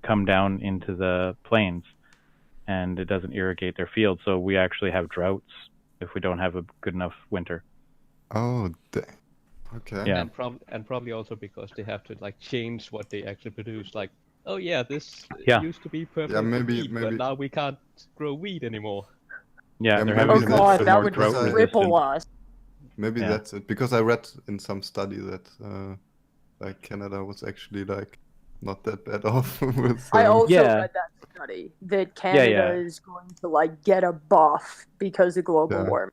come down into the plains, and it doesn't irrigate their fields. So we actually have droughts if we don't have a good enough winter. Oh, okay. Yeah. And probably also because they have to like change what they actually produce. Like, oh yeah, this Yeah. used to be perfect maybe- wheat, but now we can't grow wheat anymore. Yeah, Yeah, they're maybe having Oh that's god, the that more would drought cripple us. Maybe Yeah. that's it. Because I read in some study that like Canada was actually like not that bad off with. I also Yeah. read that study that Canada is going to like get a buff because of global Yeah. warming.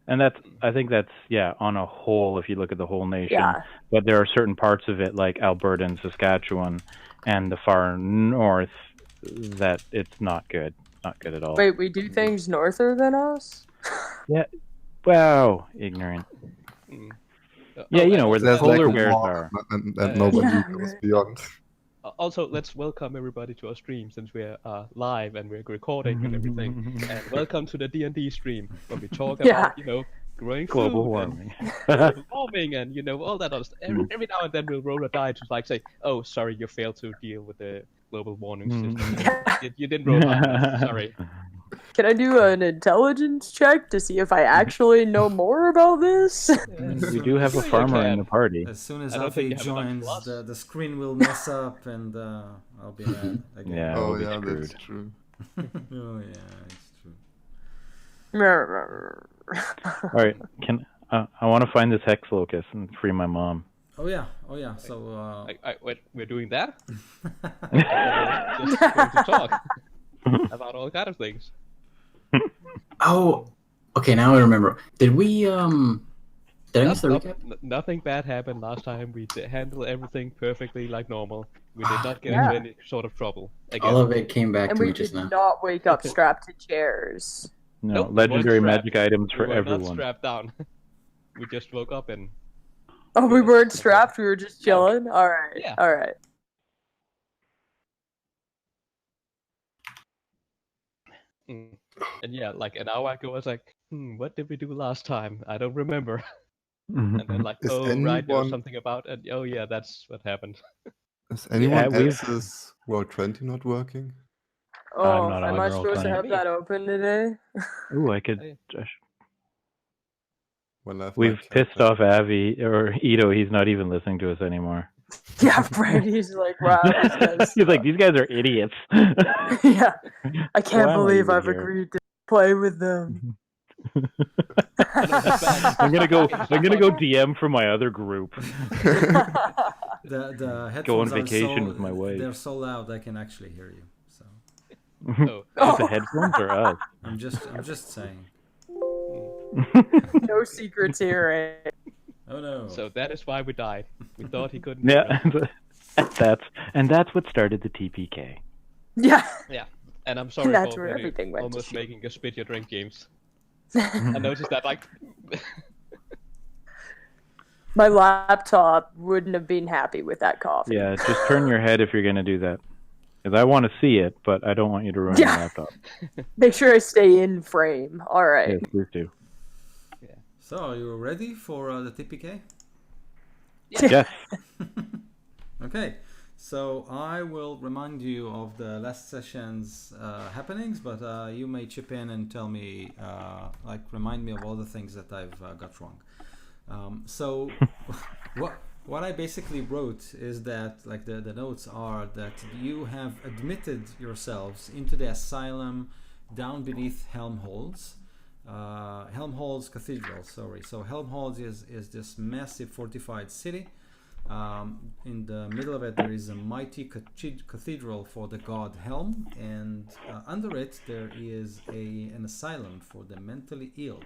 And I think that's on a whole, if you look at the whole nation. Yeah. But there are certain parts of it, like Alberta and Saskatchewan and the far north, that it's not good. Not good at all. Wait, we do things norther than us? Wow, ignorant. Mm. Yeah, Oh, you know and where the There's like polar a bears wall are. and Yeah. nobody Yeah, goes right. beyond. Also, let's welcome everybody to our stream since we're live and we're recording and everything. And welcome to the D&D stream where we talk Yeah. about, growing Global food warming. and global warming and, all that other stuff. Every now and then we'll roll a die to like say, oh, sorry, you failed to deal with the global warming system. You didn't roll high enough. Sorry. Can I do an intelligence check to see if I actually know more about this? We do have a Sure you farmer in can. the party. As soon as I don't think Alfie you have enough joins, plus. the screen will mess up and I'll be mad again. Yeah. Oh we'll be yeah, screwed. that's true. Oh yeah, it's true. All right, I want to find this hex locus and free my mom. Oh yeah. So We're doing that? Just going to talk about all kind of things. Oh, okay. Now I remember. Did we? Did I miss the recap? Nothing bad happened last time. We handled everything perfectly like normal. We did not get Yeah. into any sort of trouble again. All of it came back And to we me just did now. not wake up strapped to chairs. No, Nope, we legendary weren't strapped. magic items for we were not everyone. strapped down. We just woke up and Oh, we Yeah. weren't strapped, we were just chilling? Alright. Yeah. Alright. and yeah, like an hour ago, I was like, what did we do last time? I don't remember. And then like, Is oh right, there was anyone- something about it. Oh yeah, that's what happened. Is anyone we've- else's Roll20 not working? Oh, not am on I Roll20. supposed to have that open today? Ooh, I could. Hey. When I have We've my cat pissed back. off Avi or Ito. He's not even listening to us anymore. Yeah, Brady's like, wow, these guys He's like, these guys are idiots. yeah. I can't Why am I believe even I've here? agreed to play with them. I'm gonna go DM for my other group. the headphones Go on are vacation so, with my wife. They're so loud I can actually hear you. So Oh, The headphones or us? I'm just saying. No secrets here, eh? Oh no. so that is why we died. We thought he couldn't. Yeah, that's what started the TPK. Yeah. Yeah. And I'm sorry That's for where everything went to almost shit. making a spit your drink games. I noticed that like My laptop wouldn't have been happy with that coffee. Yeah, just turn your head if you're gonna do that. Because I want to see it, but I don't want you to ruin Yeah. your laptop. Make sure I stay in frame. Alright. Yes, please do. So are you ready for the TPK? Yes. Okay, so I will remind you of the last session's happenings, but you may chip in and tell me, remind me of all the things that I've got wrong. So what I basically wrote is that, like the notes are that you have admitted yourselves into the asylum down beneath Helmholtz. Helmholtz Cathedral, sorry. So Helmholtz is this massive fortified city. In the middle of it there is a mighty cathedral for the god Helm, and under it there is an asylum for the mentally ill.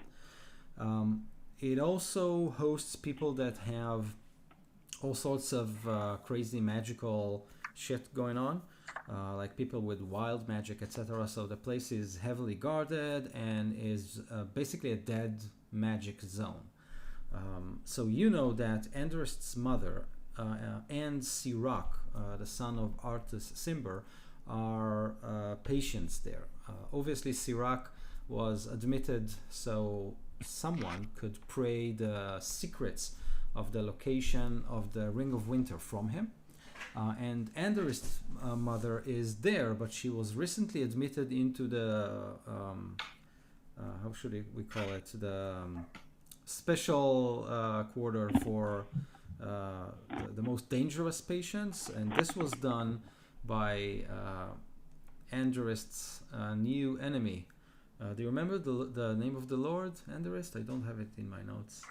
It also hosts people that have all sorts of crazy magical shit going on, like people with wild magic, etc. So the place is heavily guarded and is basically a dead magic zone. So you know that Andrist's mother and Sirach, the son of Artus Cimber, are patients there. Obviously Sirach was admitted so someone could pray the secrets of the location of the Ring of Winter from him. And Anderist's mother is there, but she was recently admitted into the how should we call it, the special quarter for the most dangerous patients, and this was done by Anderist's new enemy. Do you remember the name of the Lord Anderist? I don't have it in my notes.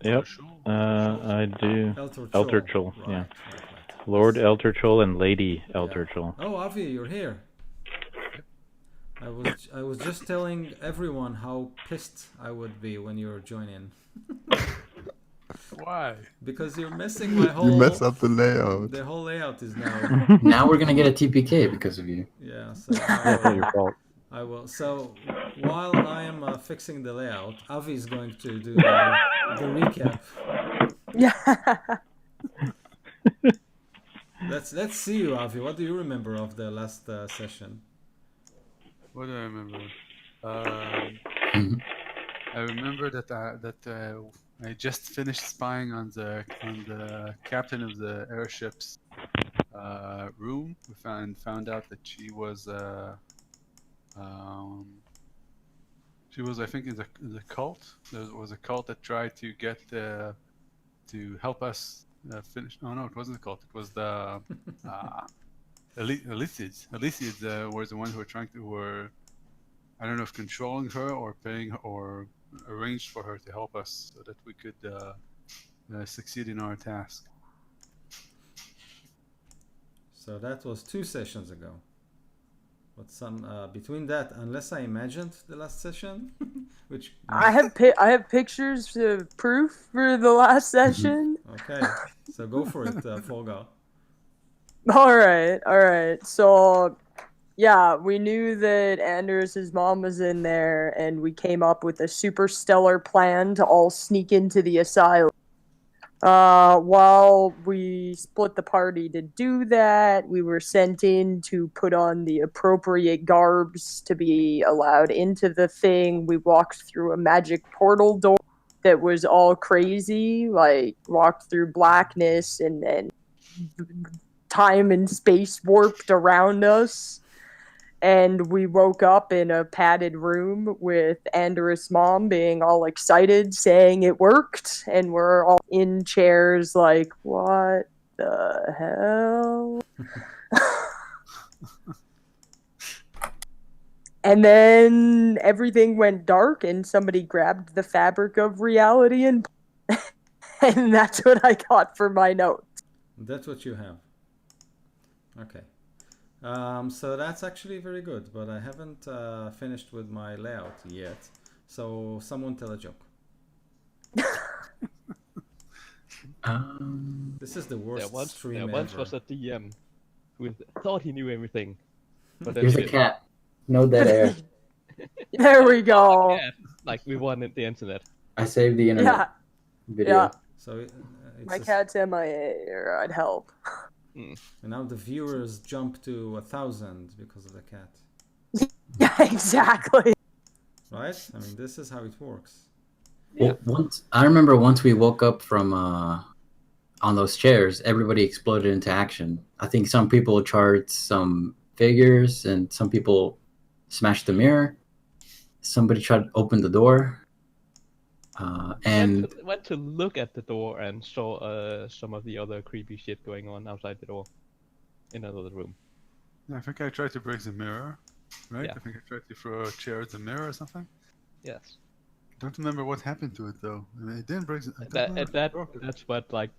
Yep, I do. Elturchul, Right, yeah. right. Lord Elturchul and Lady Elturchul. Oh, Avi, you're here. I was just telling everyone how pissed I would be when you're joining. Why? Because you're messing my whole... You mess up the layout. The whole layout is now... Now we're gonna get a TPK because of you. Yeah, so That's not your fault. I will. So while I am fixing the layout, Avi is going to do the recap. Yeah. Let's see you, Avi. What do you remember of the last session? What do I remember? Mhm. I remember that I just finished spying on the captain of the airship's room. We found out that she was I think in the cult. There was a cult that tried to get to help us finish. Oh no, it wasn't the cult. It was the Elysids. Elysids was the ones who were I don't know if controlling her or paying or arranged for her to help us so that we could succeed in our task. So that was 2 sessions ago. But some between that, unless I imagined the last session, which I have pictures of proof for the last session. okay. So go for it, Folga. All right. So, yeah, we knew that Anders' mom was in there, and we came up with a super stellar plan to all sneak into the asylum. While we split the party to do that, we were sent in to put on the appropriate garbs to be allowed into the thing. We walked through a magic portal door that was all crazy, like walked through blackness and then time and space warped around us. And we woke up in a padded room with Anders' mom being all excited, saying it worked. And we're all in chairs like, what the hell? And then everything went dark and somebody grabbed the fabric of reality and that's what I got for my notes. That's what you have. Okay. So that's actually very good, but I haven't finished with my layout yet. So someone tell a joke. This is the worst stream there once ever. was a DM who thought he knew everything. But then Here's he a didn't. cat. No dead air. There we go. Yeah, like we won the internet. I saved the internet Yeah, video. yeah. So it's My cat's MIA, or I'd help. and now the viewers jump to 1,000 because of the cat, Yeah, exactly. right? I mean, this is how it works. Well, I remember once we woke up from on those chairs, everybody exploded into action. I think some people charged some figures, and some people smashed the mirror. Somebody tried to open the door, and Went to look at the door and saw some of the other creepy shit going on outside the door in another room. I think I tried to break the mirror, right? Yeah. I think I tried to throw a chair at the mirror or something. Yes. Don't remember what happened to it though. I mean, it didn't break. I don't remember if it broke it. That's what like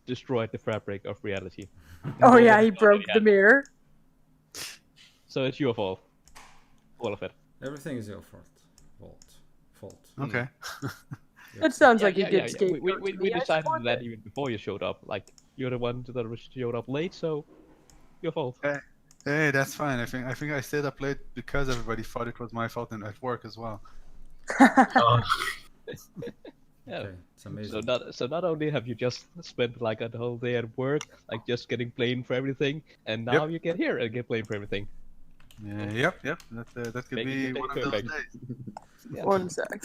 destroyed the fabric of reality. Oh yeah, he broke the mirror. So it's your fault. All of it. Everything is your fault. Okay. That sounds like a good Yeah. scapegoat. We decided that even before you showed up. Like you're the one that showed up late, so your fault. Hey, that's fine. I think I stayed up late because everybody thought it was my fault and at work as well. Yeah. Okay, it's amazing. So not only have you just spent like a whole day at work, like just getting blamed for everything, and now Yep. you get here and get blamed for everything. Yep. That could Making be the day one of those perfect. days. Yeah. One sec.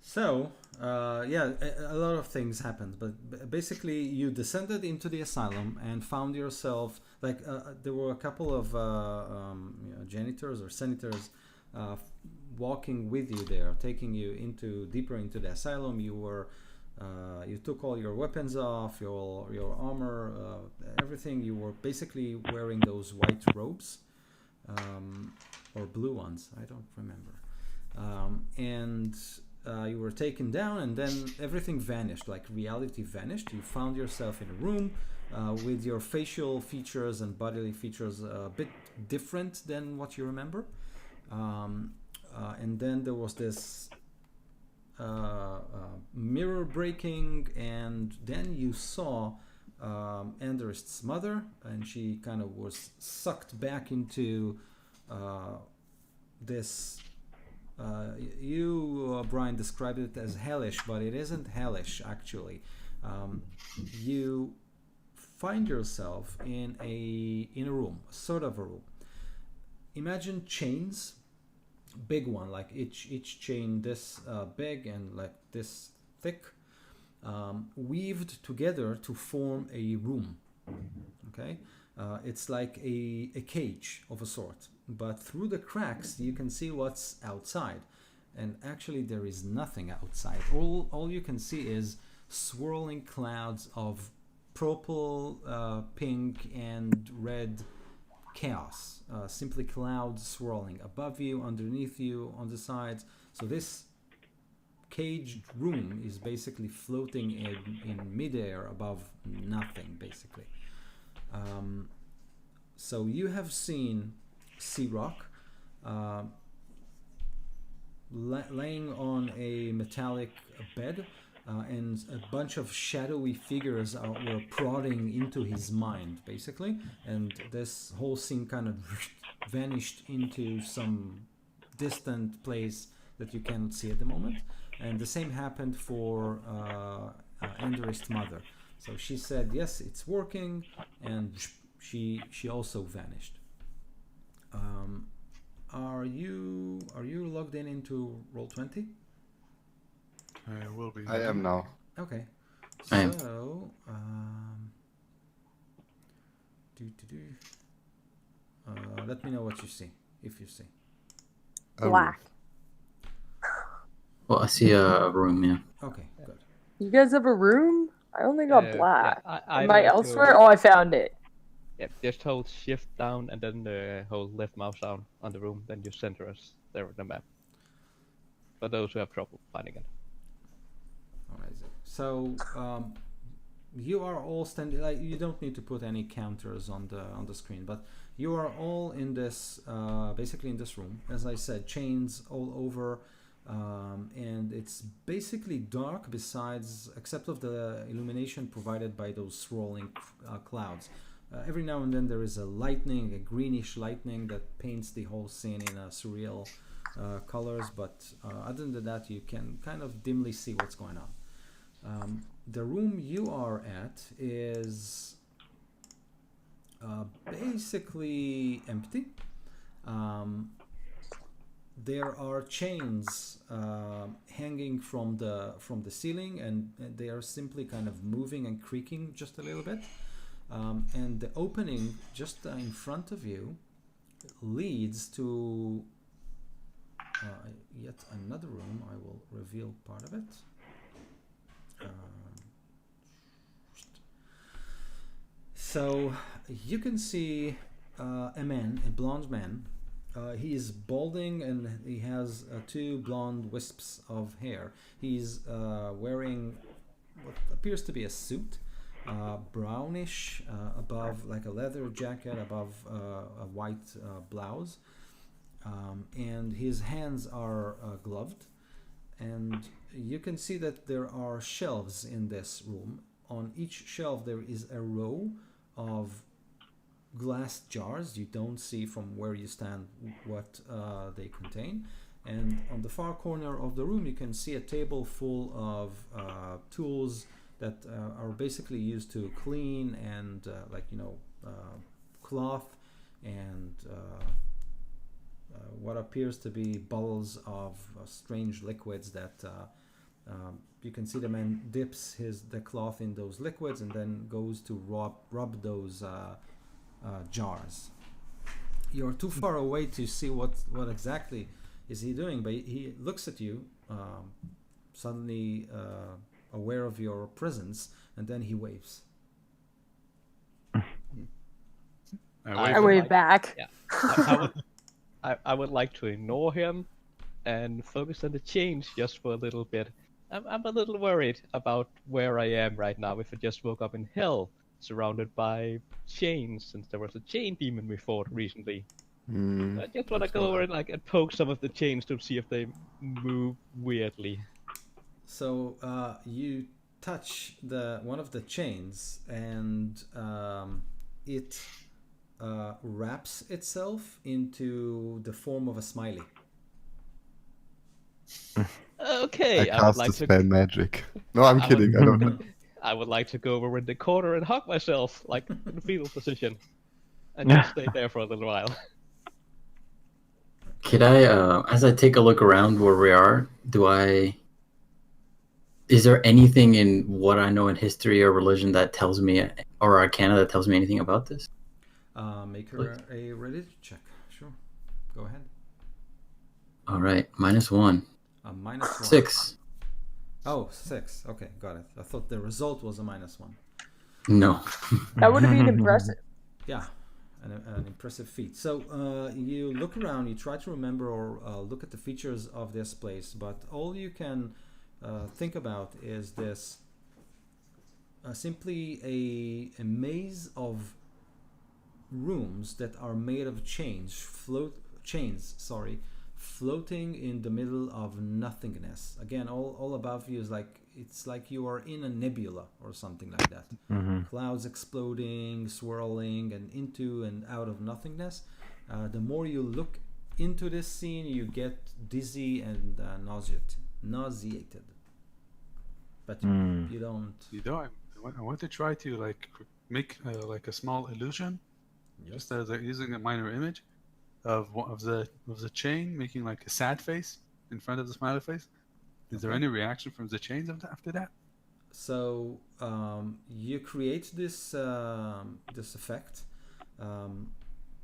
So, yeah, a lot of things happened, but basically you descended into the asylum and found yourself, like, there were a couple of janitors or senators walking with you there, taking you deeper into the asylum. You took all your weapons off, your armor, everything. You were basically wearing those white robes, or blue ones, I don't remember. And you were taken down, and then everything vanished, like reality vanished. You found yourself in a room with your facial features and bodily features a bit different than what you remember. And then there was this mirror breaking, and then you saw Anderist's mother, and she kind of was sucked back into this. Brian, described it as hellish, but it isn't hellish actually. You find yourself in a room, sort of a room. Imagine chains, big one, like each chain this big and like this thick, weaved together to form a room. Okay, it's like a cage of a sort, but through the cracks you can see what's outside, and actually there is nothing outside. All you can see is swirling clouds of purple, pink, and red chaos. Simply clouds swirling above you, underneath you, on the sides. So this caged room is basically floating in midair above nothing, basically. So you have seen Sea-Rock laying on a metallic bed, and a bunch of shadowy figures were prodding into his mind, basically, and this whole scene kind of vanished into some distant place that you cannot see at the moment. And the same happened for Anderist's mother. So she said, yes, it's working, and she also vanished. Are you logged into Roll20? I will be. I am now. Okay. I am. So, let me know what you see, if you see. Black. Well, I see a room, yeah. Okay, good. You guys have a room? I only got black. I Am I like elsewhere? to- Oh, I found it. Yeah, just hold shift down and then hold left mouse down on the room, then you center us there on the map. For those who have trouble finding it. Amazing. So, you are all standing. Like, you don't need to put any counters on the screen, but you are all in this, basically in this room. As I said, chains all over, and it's basically dark. Except of the illumination provided by those swirling clouds. Every now and then there is a greenish lightning that paints the whole scene in a surreal colors, but other than that you can kind of dimly see what's going on. The room you are at is basically empty. There are chains hanging from the ceiling, and they are simply kind of moving and creaking just a little bit. And the opening just in front of you leads to yet another room. I will reveal part of it. So you can see a blonde man. He is balding and he has two blonde wisps of hair. He's wearing what appears to be a suit. Brownish above, like a leather jacket above a white blouse, and his hands are gloved, and you can see that there are shelves in this room. On each shelf there is a row of glass jars. You don't see from where you stand what they contain, and on the far corner of the room you can see a table full of tools that are basically used to clean and cloth and what appears to be bottles of strange liquids that You can see the man dips the cloth in those liquids and then goes to rub those jars. You're too far away to see what exactly is he doing, but he looks at you, suddenly aware of your presence, and then he waves. I wave back. Yeah. I would like to ignore him and focus on the change just for a little bit. I'm a little worried about where I am right now. If I just woke up in hell, surrounded by chains, since there was a chain demon we fought recently. I just want to go over and poke some of the chains to see if they move weirdly. So you touch one of the chains, and it wraps itself into the form of a smiley. Okay, I cast would like the spell magic. No, I'm kidding. I don't know. I would like to go over in the corner and hug myself, like in the fetal position, and just stay there for a little while. Could I, as I take a look around where we are, is there anything in what I know in history or religion that tells me, or arcana that tells me anything about this? Make her a religion check. Sure. Go ahead. All right, -1. -1. 6. Oh, 6. Okay, got it. I thought the result was a -1. No. That would have been impressive. Yeah, an impressive feat. So you look around, you try to remember or look at the features of this place, but all you can think about is this simply a maze of rooms that are made of floating in the middle of nothingness. Again, all above you is it's like you are in a nebula or something like that. Clouds exploding, swirling, and into and out of nothingness. The more you look into this scene, you get dizzy and nauseated. But you don't. You know, I want to try to make a small illusion, just as using a minor image of the chain, making like a sad face in front of the smiley face. Is there any reaction from the chains after that? So you create this effect.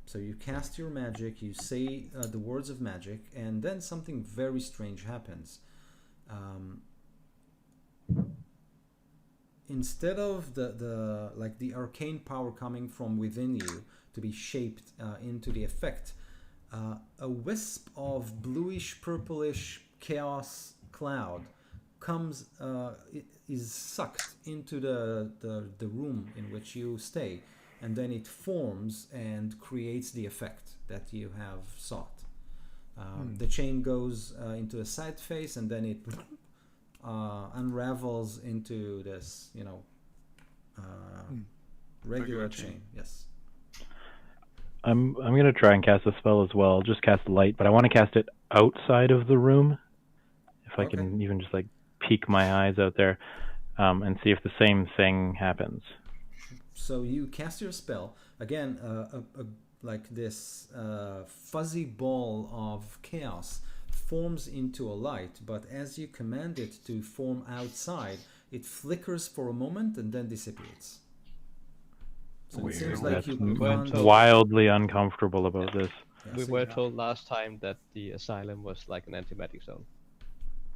So you cast your magic, you say the words of magic, and then something very strange happens. Instead of the arcane power coming from within you to be shaped into the effect, a wisp of bluish purplish chaos cloud is sucked into the room in which you stay, and then it forms and creates the effect that you have sought. The chain goes into a side face, and then it unravels into this, regular chain. Yes. I'm gonna try and cast a spell as well. Just cast light, but I want to cast it outside of the room. If I can even just peek my eyes out there, and see if the same thing happens. So you cast your spell again. This fuzzy ball of chaos forms into a light, but as you command it to form outside, it flickers for a moment and then dissipates. So Weird. It seems like That's wildly uncomfortable about this. Yeah, We so were you told last time that the asylum was like an anti-magic zone.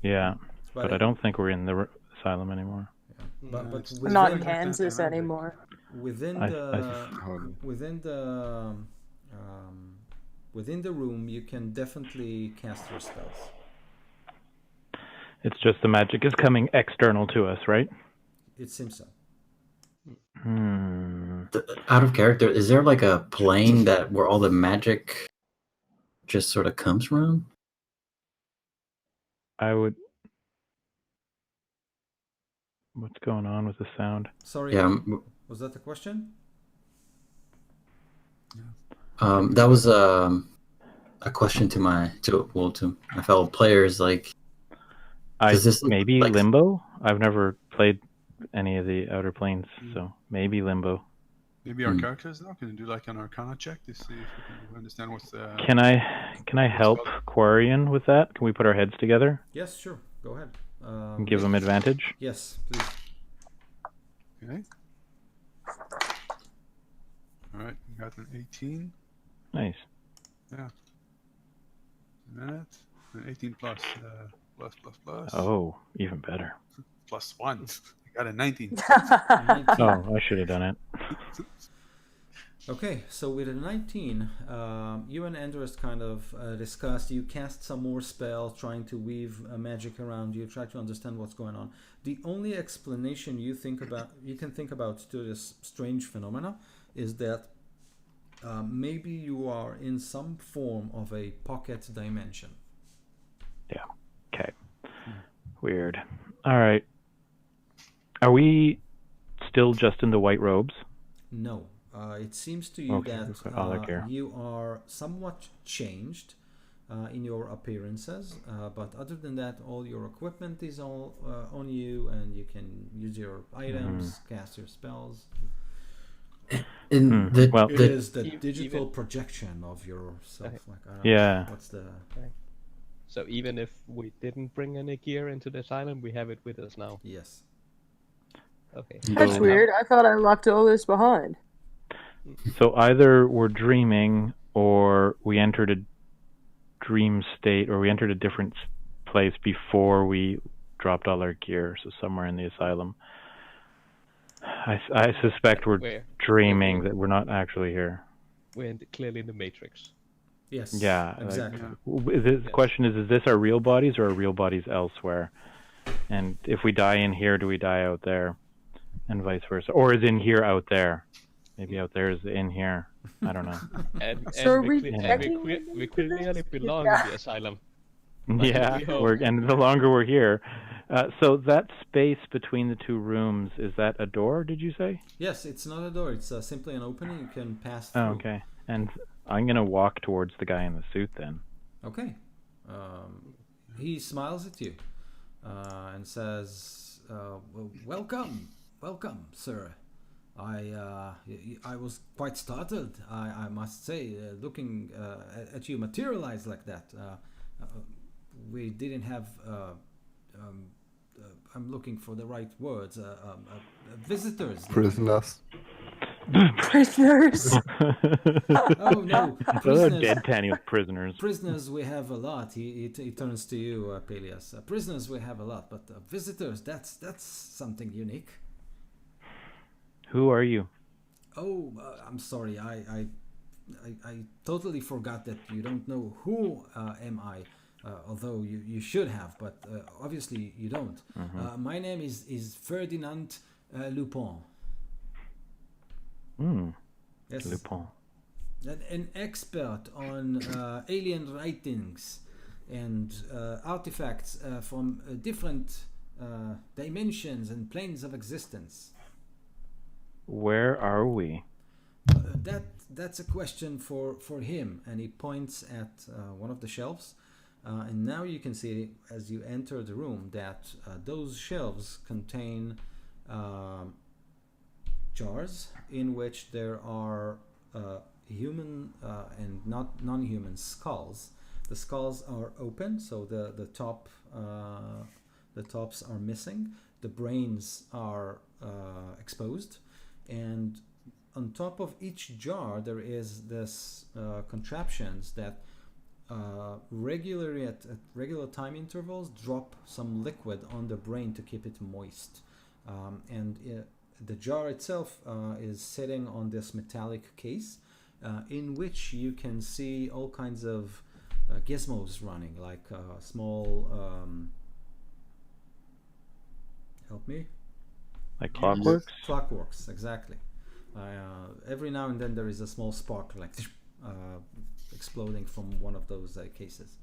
Yeah, but I don't think we're in the asylum anymore. But We're not in within- Kansas anymore. within the room, you can definitely cast your spells. It's just the magic is coming external to us, right? It seems so. Out of character, is there a plane where all the magic just sort of comes from? What's going on with the sound? Sorry, Yeah. was that the question? That was a question to my fellow players. Maybe Limbo? I've never played any of the Outer Planes, so maybe Limbo. Maybe our characters now can do an Arcana check to see if we can understand what's the. Can I help Quarian with that? Can we put our heads together? Yes, sure. Go ahead. Give him advantage. Yes, please. Okay. All right, we got an 18. Nice. Yeah. That. An 18 plus. Plus. Oh, even better. Plus 1. I got a 19. 19. Oh, I should have done it. Okay, so with a 19, you and Andrus kind of discussed. You cast some more spells, trying to weave magic around you, try to understand what's going on. The only explanation you can think about to this strange phenomena is that maybe you are in some form of a pocket dimension. Yeah. Okay. Weird. All right. Are we still just in the white robes? No. It seems to you that you are somewhat changed in your appearances, but other than that, all your equipment is all on you, and you can use your items, cast your spells. In It is the digital projection of yourself. Like, I don't know, what's the... So even if we didn't bring any gear into this island, we have it with us now. Yes. Okay. That's weird. I thought I left all this behind. So either we're dreaming, or we entered a dream state, or we entered a different place before we dropped all our gear. So somewhere in the asylum. I suspect we're dreaming, that we're not actually here. We're clearly in the Matrix. Yes. Yeah. Exactly. The question is this our real bodies, or our real bodies elsewhere? And if we die in here, do we die out there? And vice versa. Or is in here out there? Maybe out there is in here. I don't know. And So we we clearly belong in the asylum. Yeah, and the longer we're here. So that space between the two rooms, is that a door, did you say? Yes, it's not a door. It's simply an opening you can pass through. Oh, okay. And I'm going to walk towards the guy in the suit then. Okay. He smiles at you and says, welcome, sir. I was quite startled, I must say, looking at you materialize like that. We didn't have, I'm looking for the right words, visitors. Prisoners. Prisoners. Oh no, prisoners. Deadpan with prisoners. Prisoners we have a lot. He turns to you, Peleus. Prisoners we have a lot, but visitors, that's something unique. Who are you? Oh, I'm sorry. I totally forgot that you don't know who am I, although you should have, but obviously you don't. My name is Ferdinand Lupin. Yes. Lupin. An expert on alien writings and artifacts from different dimensions and planes of existence. Where are we? That's a question for him, and he points at one of the shelves. And now you can see, as you enter the room, that those shelves contain jars in which there are human and not non-human skulls. The skulls are open, so the tops are missing. The brains are exposed, and on top of each jar there is this contraptions that regularly at regular time intervals drop some liquid on the brain to keep it moist, the jar itself is sitting on this metallic case in which you can see all kinds of gizmos running, like small help me, like clockworks? Clockworks, exactly. Every now and then there is a small spark, like exploding from one of those cases.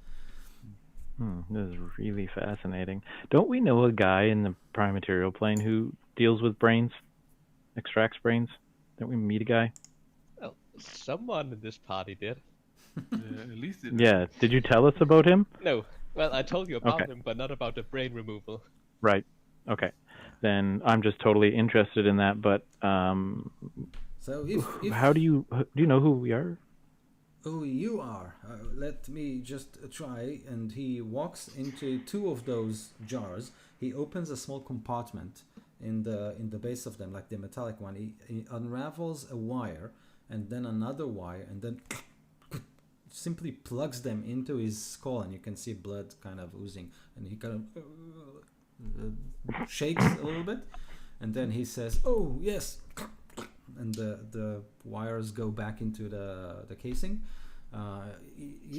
This is really fascinating. Don't we know a guy in the prime material plane who deals with brains, extracts brains? Don't we meet a guy? Well, someone in this party did. At least it Yeah. Did you tell us about him? No. Well, I told you about Okay. him, but not about the brain removal. Right. Okay. Then I'm just totally interested in that. But So if how do you know who we are? Oh, you are. Let me just try. And he walks into two of those jars. he opens a small compartment in the base of them, like the metallic one. He unravels a wire and then another wire, and then simply plugs them into his skull, and you can see blood kind of oozing, and he kind of shakes a little bit, and then he says, "Oh yes," and the wires go back into the casing.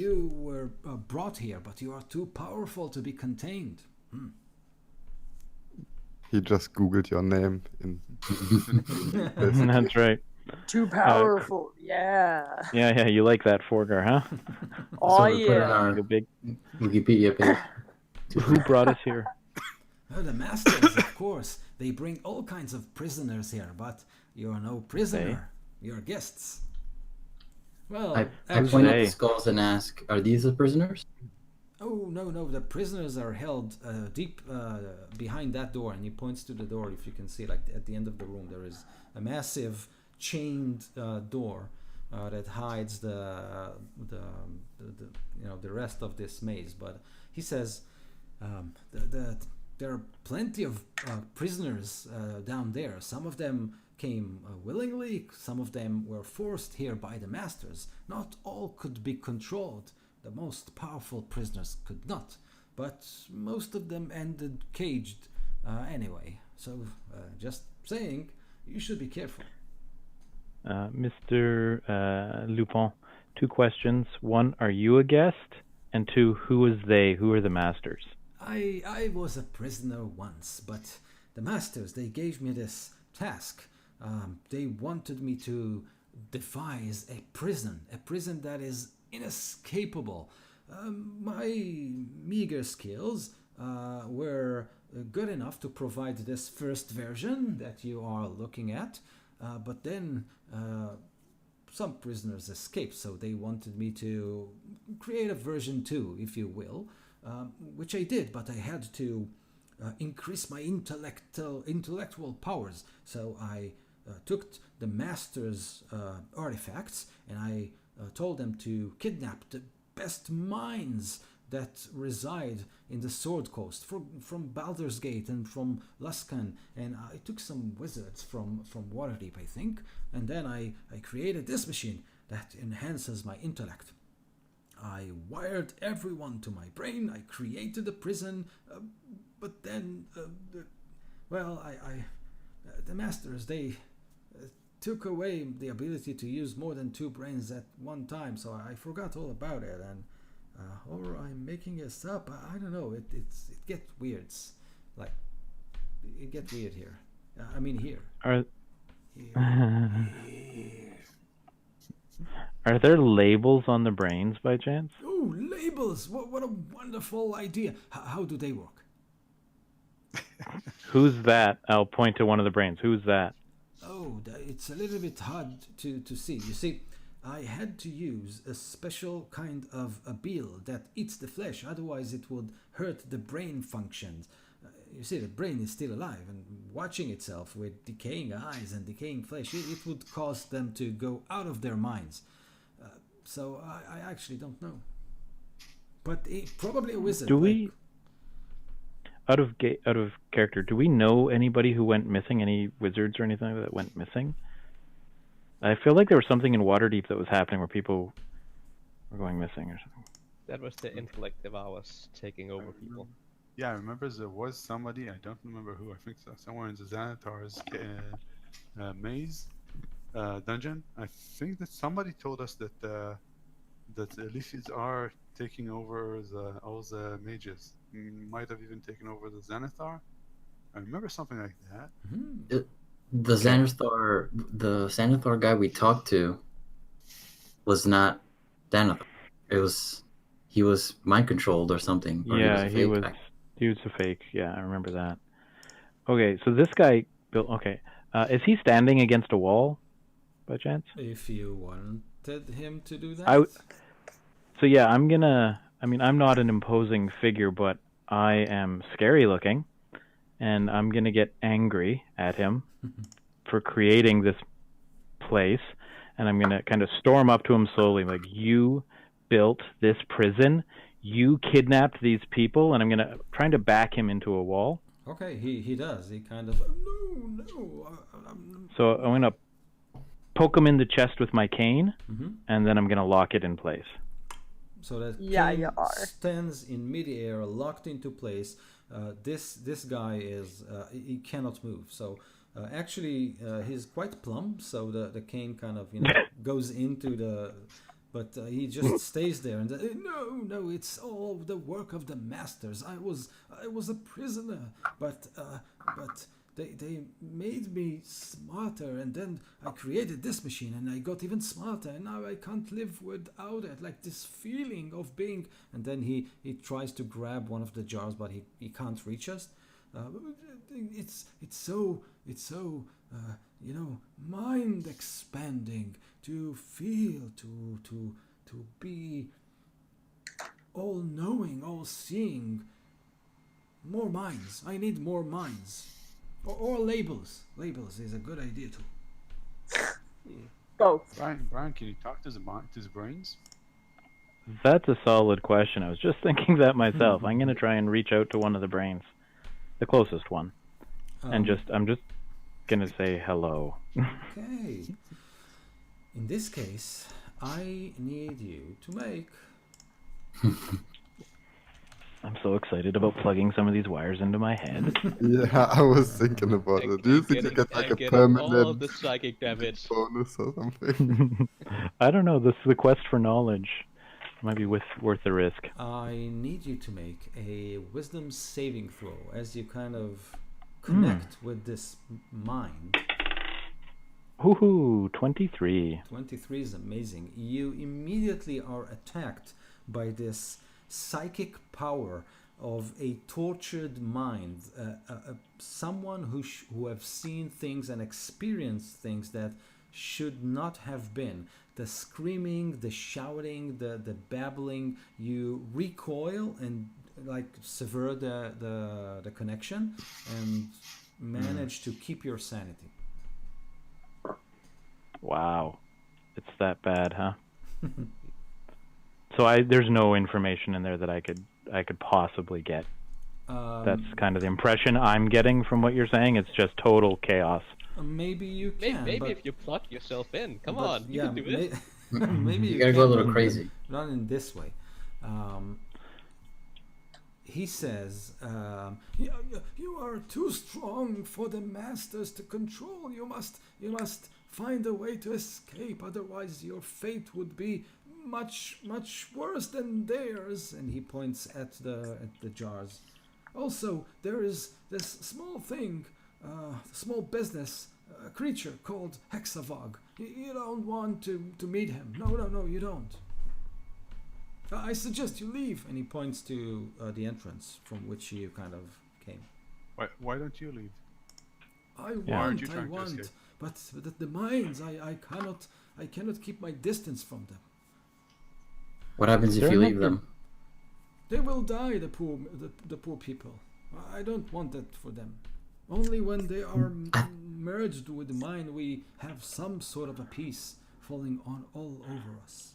You were brought here, but you are too powerful to be contained. He just googled your name in. That's right. Too powerful. Yeah. Yeah, you like that, Forgar, huh? Oh we put it on yeah. our Like a big. Wikipedia page. Who brought us here? Oh, the masters, of course. They bring all kinds of prisoners here, but you're no prisoner. You're guests. Well, I actually, point at Hey. the skulls and ask, "Are these the prisoners?" oh no, the prisoners are held deep behind that door, and he points to the door. If you can see, like at the end of the room, there is a massive chained door that hides the rest of this maze. But he says there are plenty of prisoners down there. Some of them came willingly, some of them were forced here by the masters. Not all could be controlled. The most powerful prisoners could not, but most of them ended caged anyway. So just saying, you should be careful. Mr. Lupin, 2 questions. 1, are you a guest? And 2, who is they? Who are the masters? I was a prisoner once, but the masters, they gave me this task. They wanted me to devise a prison that is inescapable. My meager skills were good enough to provide this first version that you are looking at, but then some prisoners escaped, so they wanted me to create a version 2, if you will, which I did, but I had to increase my intellectual powers. So I took the master's artifacts, and I told them to kidnap the best minds that reside in the Sword Coast, from Baldur's Gate and from Luskan, and I took some wizards from Waterdeep, I think, and then I created this machine that enhances my intellect. I wired everyone to my brain, I created a prison, but then, the masters, they took away the ability to use more than 2 brains at one time, so I forgot all about it, and or I'm making this up. I don't know. It gets weird. It gets weird here. I mean here. Are there labels on the brains by chance? Oh, labels! What a wonderful idea. How do they work? Who's that? I'll point to one of the brains. Who's that? Oh, it's a little bit hard to see. You see, I had to use a special kind of a beetle that eats the flesh, otherwise it would hurt the brain functions. You see, the brain is still alive, and watching itself with decaying eyes and decaying flesh, it would cause them to go out of their minds. So I actually don't know. But probably a wizard. Do we, out of character, do we know anybody who went missing? Any wizards or anything like that went missing? I feel like there was something in Waterdeep that was happening where people were going missing or something. That was the intellect devours taking over people. Yeah, I remember there was somebody, I don't remember who, I think somewhere in the Xanatar's maze dungeon. I think that somebody told us that the Leafies are taking over all the mages. Might have even taken over the Xanathar. I remember something like that. Mm-hmm. The Xanathar guy we talked to was not Xanathar. He was mind controlled or something. Or Yeah, he was a fake. Yeah, I remember that. Okay, so this guy built. Okay, is he standing against a wall, by chance? If you wanted him to do that. So yeah, I'm not an imposing figure, but I am scary looking, and I'm gonna get angry at him for creating this place, and I'm gonna kind of storm up to him slowly, like, you built this prison, you kidnapped these people, and I'm trying to back him into a wall. Okay, he does. He kind of no. So I'm gonna poke him in the chest with my cane, and then I'm gonna lock it in place. So that Yeah, cane you are. stands in midair, locked into place. This guy is he cannot move. So actually he's quite plump. So the cane kind of goes into the. But he just stays there and no, it's all the work of the masters. I was a prisoner, but they made me smarter, and then I created this machine, and I got even smarter, and now I can't live without it. Like this feeling of being. And then he tries to grab one of the jars, but he can't reach us. It's so mind expanding to feel, to be all knowing, all seeing. More minds. I need more minds, or labels. Labels is a good idea too. Both. Brian, can you talk to his brains? That's a solid question. I was just thinking that myself. I'm gonna try and reach out to one of the brains, the closest one, and I'm just gonna say hello. Okay. In this case, I need you to make. I'm so excited about plugging some of these wires into my head. Yeah, I was thinking about it. Do you think you get like a all permanent the psychic damage. bonus or something? I don't know. This is the quest for knowledge. Might be worth the risk. I need you to make a wisdom saving throw as you kind of connect with this mind. Woohoo! 23. 23 is amazing. You immediately are attacked by this psychic power of a tortured mind, someone who have seen things and experienced things that should not have been. The screaming, the shouting, the babbling, you recoil and like sever the connection and manage to keep your sanity. Wow. It's that bad, huh? So there's no information in there that I could possibly get. That's kind of the impression I'm getting from what you're saying. It's just total chaos. Maybe you can. Maybe if you plug yourself in. Come on, you can do it. Maybe You gotta go a little crazy. Not in this way. He says, "You are too strong for the masters to control. You must find a way to escape. Otherwise, your fate would be much worse than theirs." And he points at the jars. Also, there is this small thing, small business, a creature called Hexavog. You don't want to meet him. No, you don't. I suggest you leave. And he points to the entrance from which you kind of came. Why don't you leave? I aren't you want, trying to escape? but the mines, I cannot keep my distance from them. What happens if you leave them? They will die, the poor people. I don't want that for them. Only when they are merged with mine, we have some sort of a peace falling on all over us.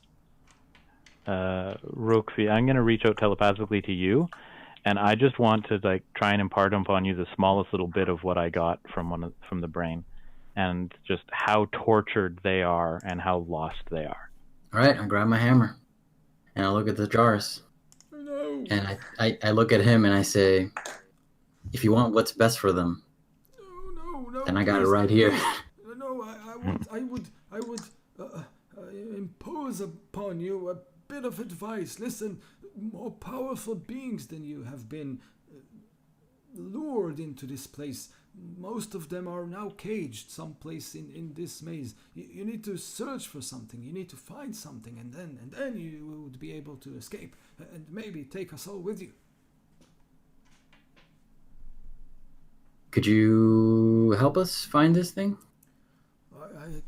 Rokfi, I'm going to reach out telepathically to you, and I just want to like try and impart upon you the smallest little bit of what I got from the brain, and just how tortured they are and how lost they are. All right, I grab my hammer, and I look at the jars, No. and I look at him and I say, "If you want what's best for them, No. then I got it please, right here." No, I would impose upon you a bit of advice. Listen, more powerful beings than you have been lured into this place. Most of them are now caged someplace in this maze. You need to search for something. You need to find something, and then you would be able to escape and maybe take us all with you. Could you help us find this thing? I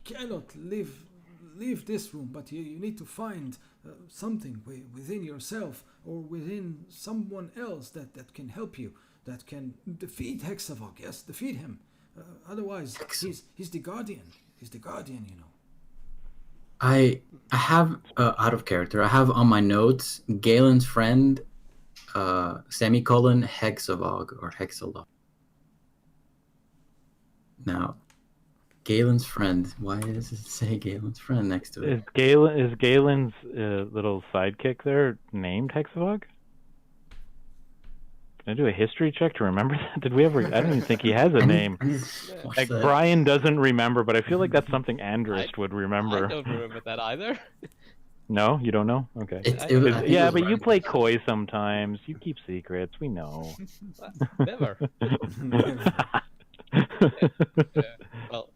cannot leave this room, but you need to find something within yourself or within someone else that can help you, that can defeat Hexavog. Yes, defeat him. Otherwise, he's the guardian. He's the guardian, you know. I have out of character. I have on my notes Galen's friend semicolon Hexavog or Hexalog. Now, Galen's friend. Why does it say Galen's friend next to it? Is Galen's little sidekick there named Hexavog? Can I do a history check to remember that? Did we ever? I don't even think he has a name. Like Brian doesn't remember, but I feel like that's something Andrist would remember. I don't remember that either. No, you don't know? Okay. Yeah, but you play coy sometimes. You keep secrets. We know. Never. Well,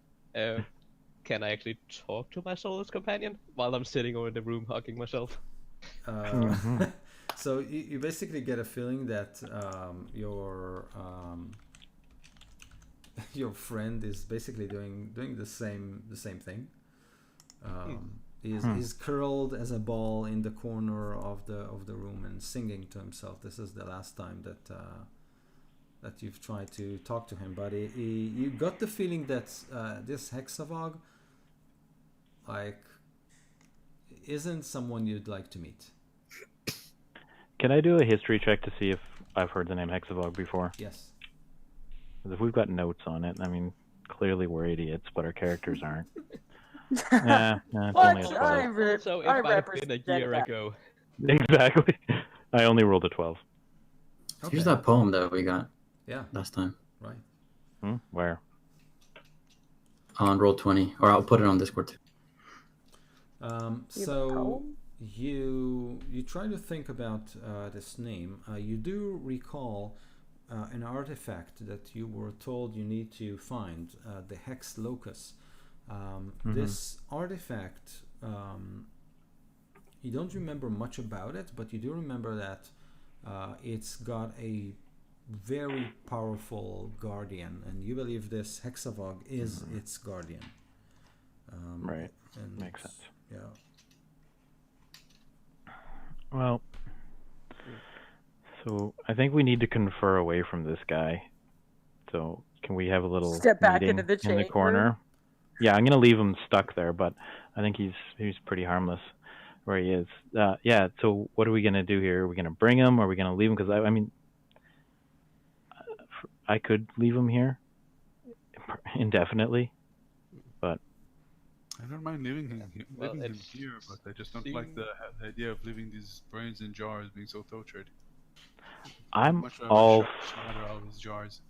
can I actually talk to my soulless companion while I'm sitting over in the room hugging myself? So you basically get a feeling that your friend is basically doing the same thing. He's curled as a ball in the corner of the room and singing to himself. This is the last time that you've tried to talk to him, but you got the feeling that this Hexavog isn't someone you'd like to meet. Can I do a history check to see if I've heard the name Hexavog before? Yes. If we've got notes on it, I mean, clearly we're idiots, but our characters aren't. It's only a 12. So it might have been a year ago. Exactly. I only rolled a 12. Okay. Here's that poem that we got last time. Right. Where? On Roll20, or I'll put it on Discord too. So you try to think about this name. You do recall an artifact that you were told you need to find, the Hex Locus. This artifact, you don't remember much about it, but you do remember that it's got a very powerful guardian, and you believe this Hexavog is its guardian. Right. And Makes sense. Yeah. Well, so I think we need to confer away from this guy. So can we have a little Step back meeting into the in the chamber? corner? Yeah, I'm gonna leave him stuck there, but I think he's pretty harmless where he is. Yeah. So what are we gonna do here? Are we gonna bring him? Or are we gonna leave him? Because I mean, I could leave him here indefinitely, but I don't mind leaving him it's here, but I just don't like the idea of leaving these brains in jars being so tortured. I'm Much rather all. shatter all these jars.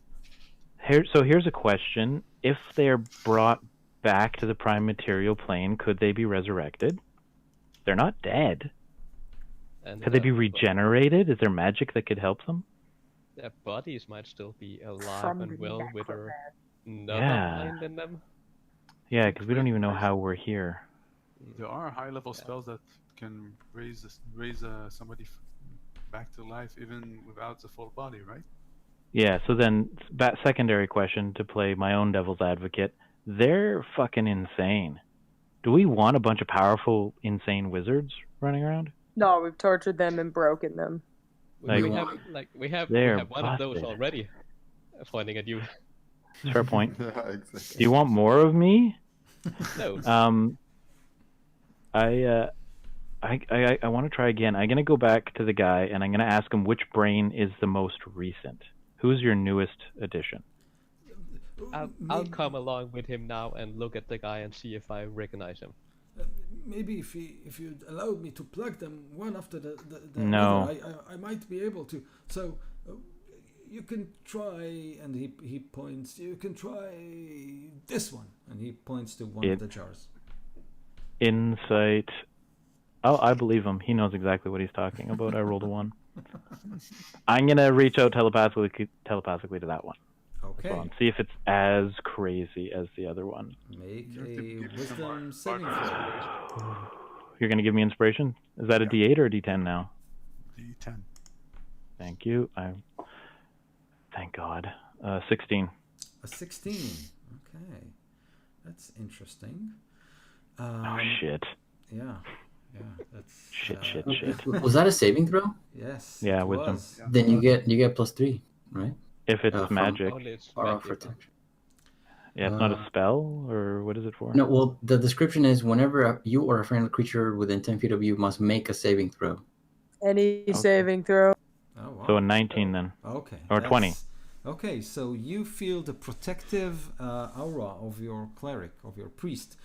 So here's a question: if they're brought back to the prime material plane, could they be resurrected? They're not dead. And Could they be regenerated? Is there magic that could help them? Their bodies might still be alive From and the well with another Yeah. mind in them. Yeah, because we don't even know how we're here. There are high-level spells that can raise somebody back to life even without the full body, right? Yeah, so then that secondary question to play my own devil's advocate, they're fucking insane. Do we want a bunch of powerful, insane wizards running around? No, we've tortured them and broken them. Like, We have they're one of those busted. already. Pointing at you. Fair point. Yeah, exactly. Do you want more of me? No. I want to try again. I'm gonna go back to the guy and I'm gonna ask him which brain is the most recent. Who's your newest addition? I'll come along with him now and look at the guy and see if I recognize him. Maybe if you'd allowed me to plug them one after the No. other, I might be able to. So you can try, and he points. You can try this one, and he points to one of the jars. Insight. Oh, I believe him. He knows exactly what he's talking about. I rolled a 1. I'm gonna reach out telepathically to that one. Okay. Well, and see if it's as crazy as the other one. Make You have to a give some wisdom saving mark of throw. inspiration. You're gonna give me inspiration? Is that a D8 or a D10 now? D10. Thank you. Thank God. 16. A 16. Okay, that's interesting. Oh shit. Yeah. That's Shit. Was that a saving throw? Yes. Yeah, it wisdom. was. Then you get +3, right? If it's From- magic. Only it's Or magic. protection. Yeah, it's not a spell, or what is it for? No, well, the description is whenever you or a friendly creature within 10 feet of you must make a saving throw. Any saving throw. Oh So wow. a 19 then. Okay. Or 20. Okay, so you feel the protective aura of your cleric, of your priest,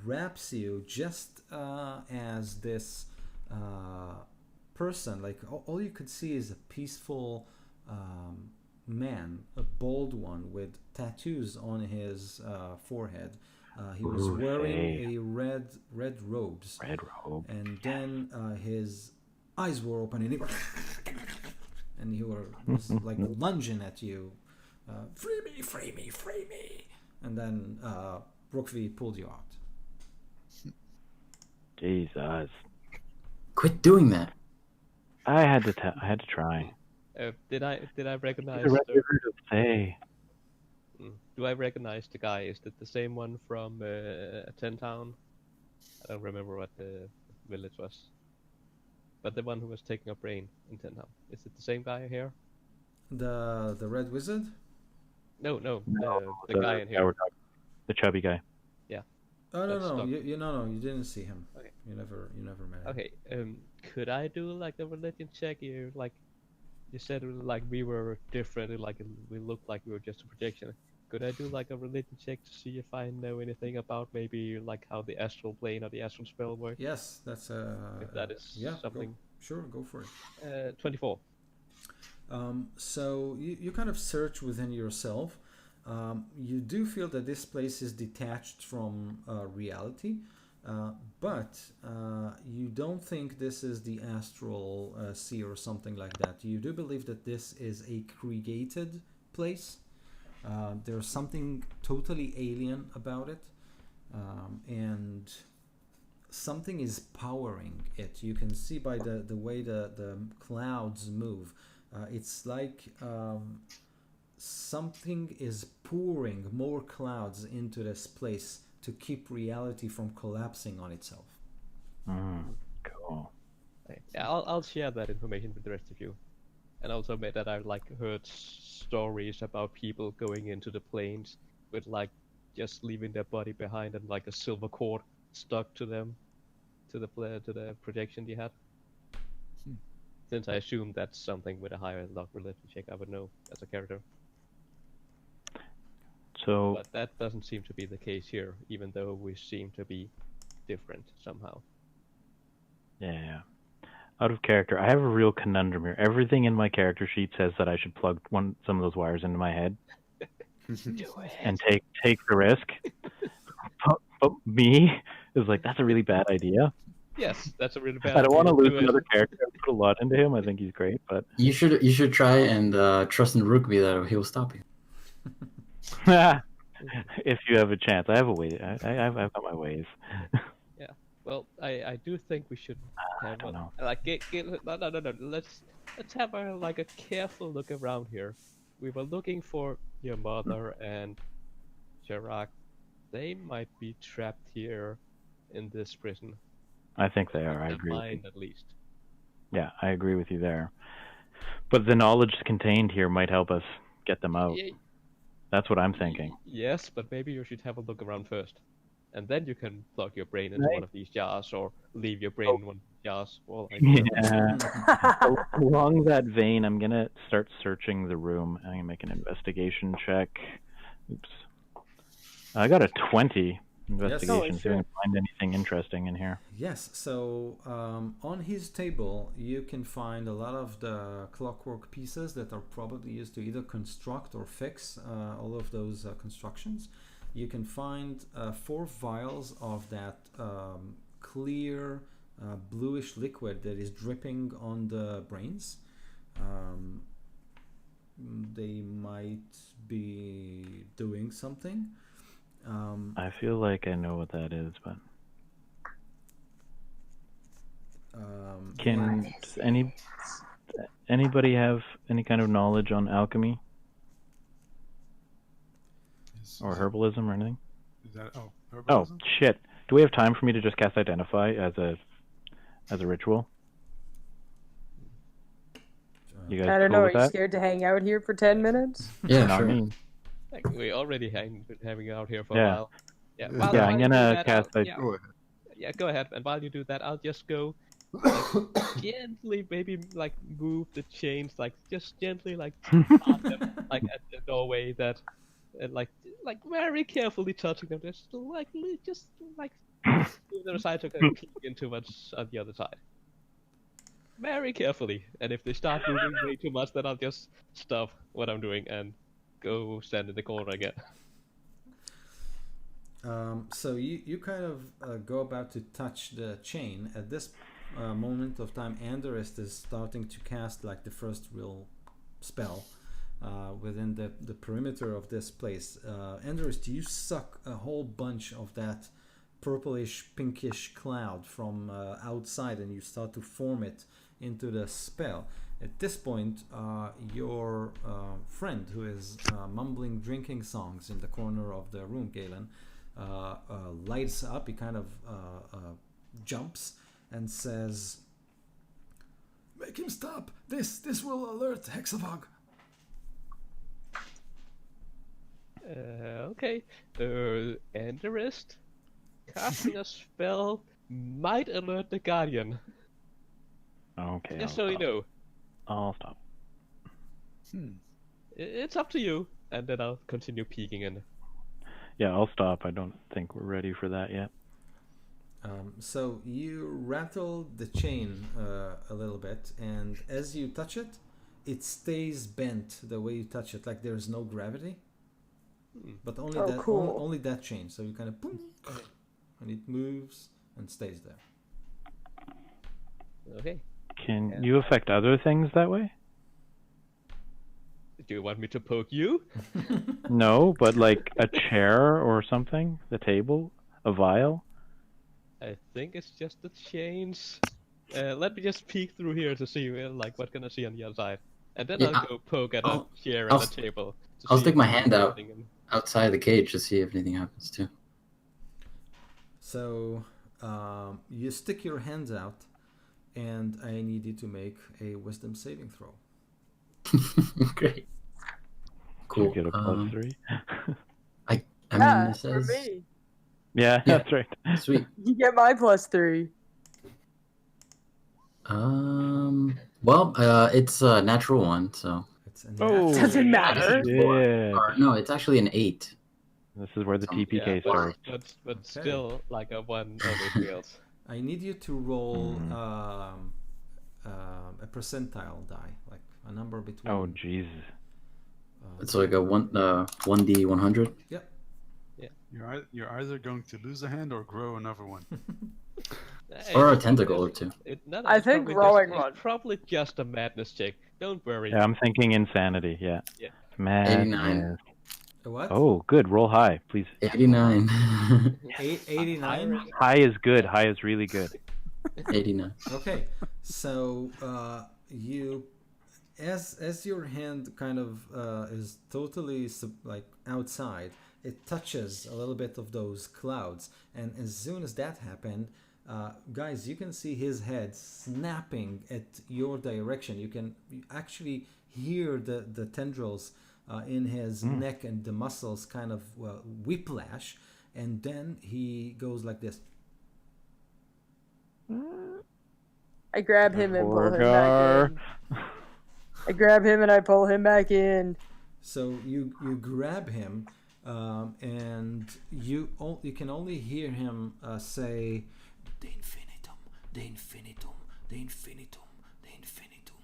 wraps you just as this person, like all you could see is a peaceful man, a bald one with tattoos on his forehead. He was Ooh, wearing hey. a red robes, Red robe. and then his eyes were open, and he was like lunging at you, free me, free me, free me, and then Brookvi pulled you out. Jesus. Quit doing that. I had to try. Did I recognize? The Red the- River to say. Do I recognize the guy? Is that the same one from Ten Town? I don't remember what the village was. But the one who was taking a brain in Ten Town. Is it the same guy here? The red wizard. No, No, the guy in guy here. we're talking- the chubby guy. Oh no That's no stuck. you didn't see him. Okay. You never met him. Okay, could I do like a religion check? You said like we were different, like we looked like we were just a projection. Could I do like a religion check to see if I know anything about maybe like how the astral plane or the astral spell works? Yes, that's If that is yeah. something. Sure, go for it. 24. So you kind of search within yourself. You do feel that this place is detached from reality, but you don't think this is the astral sea or something like that. You do believe that this is a created place. There's something totally alien about it, and something is powering it. You can see by the way the clouds move. It's like something is pouring more clouds into this place to keep reality from collapsing on itself. Cool. Okay. Yeah, I'll share that information with the rest of you, and also made that I like heard stories about people going into the planes with like just leaving their body behind and like a silver cord stuck to them, to the projection they had. Since I assume that's something with a higher luck religion check, I would know as a character. So But that doesn't seem to be the case here, even though we seem to be different somehow. yeah. Out of character, I have a real conundrum here. Everything in my character sheet says that I should plug some of those wires into my head and take the risk. But me is like, that's a really bad idea. Yes, that's a really bad I don't want to idea lose do another it. character. I put a lot into him. I think he's great, but You should try and trust in Rookby that he'll stop you. if you have a chance, I have a way. I've got my ways. Well, I do think we should have don't know. like no. Let's have a careful look around here. We were looking for your mother and Chirac. They might be trapped here in this prison. I think they are. I In agree. With you. mind, at least. Yeah, I agree with you there. But the knowledge contained here might help us get them out. That's what I'm thinking. Yes, but maybe you should have a look around first, and then you can plug your brain into Right. one of these jars, or leave your brain in one of these jars. Well, I know. Yeah. Along that vein, I'm gonna start searching the room. I'm gonna make an investigation check. Oops. I got a 20 investigation. Holy See if I can shit. find anything interesting in here. Yes, so on his table you can find a lot of the clockwork pieces that are probably used to either construct or fix all of those constructions. You can find 4 vials of that clear bluish liquid that is dripping on the brains. They might be doing something. I feel like I know what that is, but can anybody have any kind of knowledge on alchemy or herbalism or anything? Is that Oh herbalism? shit! Do we have time for me to just cast Identify as a ritual? You guys I don't cool know. Are with you that? scared to hang out here for 10 minutes? Yeah, Not sure. me. Like, we already been having out here for a Yeah. while. Yeah, Yeah, while Yeah, while I'm you do gonna that, cast I'll- a- yeah, Go ahead. yeah, go ahead. And while you do that, I'll just go gently maybe like move the chains, like just gently like part them, like at the doorway, that like very carefully touching them, just like just like move them aside to kind of peek in too much on the other side. Very carefully, and if they start moving way too much, then I'll just stop what I'm doing and go stand in the corner again. So you kind of go about to touch the chain. At this moment of time, Anderist is starting to cast like the first real spell within the perimeter of this place. Anderist, you suck a whole bunch of that purplish pinkish cloud from outside, and you start to form it into the spell. At this point, your friend, who is mumbling drinking songs in the corner of the room, Galen, lights up. He kind of jumps and says, "Make him stop! This will alert Hexavog." Okay. Anderist, casting a spell might alert the Guardian. Okay. Just I'll so you stop. know. I'll stop. It's up to you. And then I'll continue peeking in. Yeah, I'll stop. I don't think we're ready for that yet. So you rattle the chain a little bit, and as you touch it, it stays bent the way you touch it, like there's no gravity. But only Oh, that cool. only that chain. So you kind of boom, and it moves and stays there. Okay. Can you affect other things that way? Do you want me to poke you? No, but like a chair or something, the table, a vial. I think it's just the chains. Let me just peek through here to see like what can I see on the other side, and then Yeah, I'll go poke at a I'll- chair I'll and a table. to I'll see stick if my there's hand out. anything in- outside the cage to see if anything happens too. So you stick your hands out, and I need you to make a wisdom saving throw. Great. Do you Cool. get a +3? I Yeah, mean, it for says me. Yeah, Yeah. that's right. sweet. You get my +3. Well, it's a natural one, so It's a Oh, natural- Doesn't matter. Yeah. or, no, it's actually an 8. This is where the Yeah, TPK starts. but Okay. still like a one only fails. I need you to roll a percentile die, like a number between. Oh, jeez. It's like a 1d 100. Yep. You're either going to lose a hand or grow another one. Or a tentacle or two. I think growing one. It's probably just a madness check. Don't worry. Yeah, I'm thinking insanity. Yeah. Yeah. Madness. 89. A what? Oh, good. Roll high, please. 89. 89. High is good. High is really good. 89. Okay, so you, as your hand kind of is totally like outside, it touches a little bit of those clouds, and as soon as that happened, guys, you can see his head snapping at your direction. You can actually hear the tendrils in his neck and the muscles kind of whiplash, and then he goes like this. I grab him and pull him back Vorgar. in. I grab him and I pull him back in. So you grab him, and you can only hear him say, "De infinitum, de infinitum, de infinitum, de infinitum,"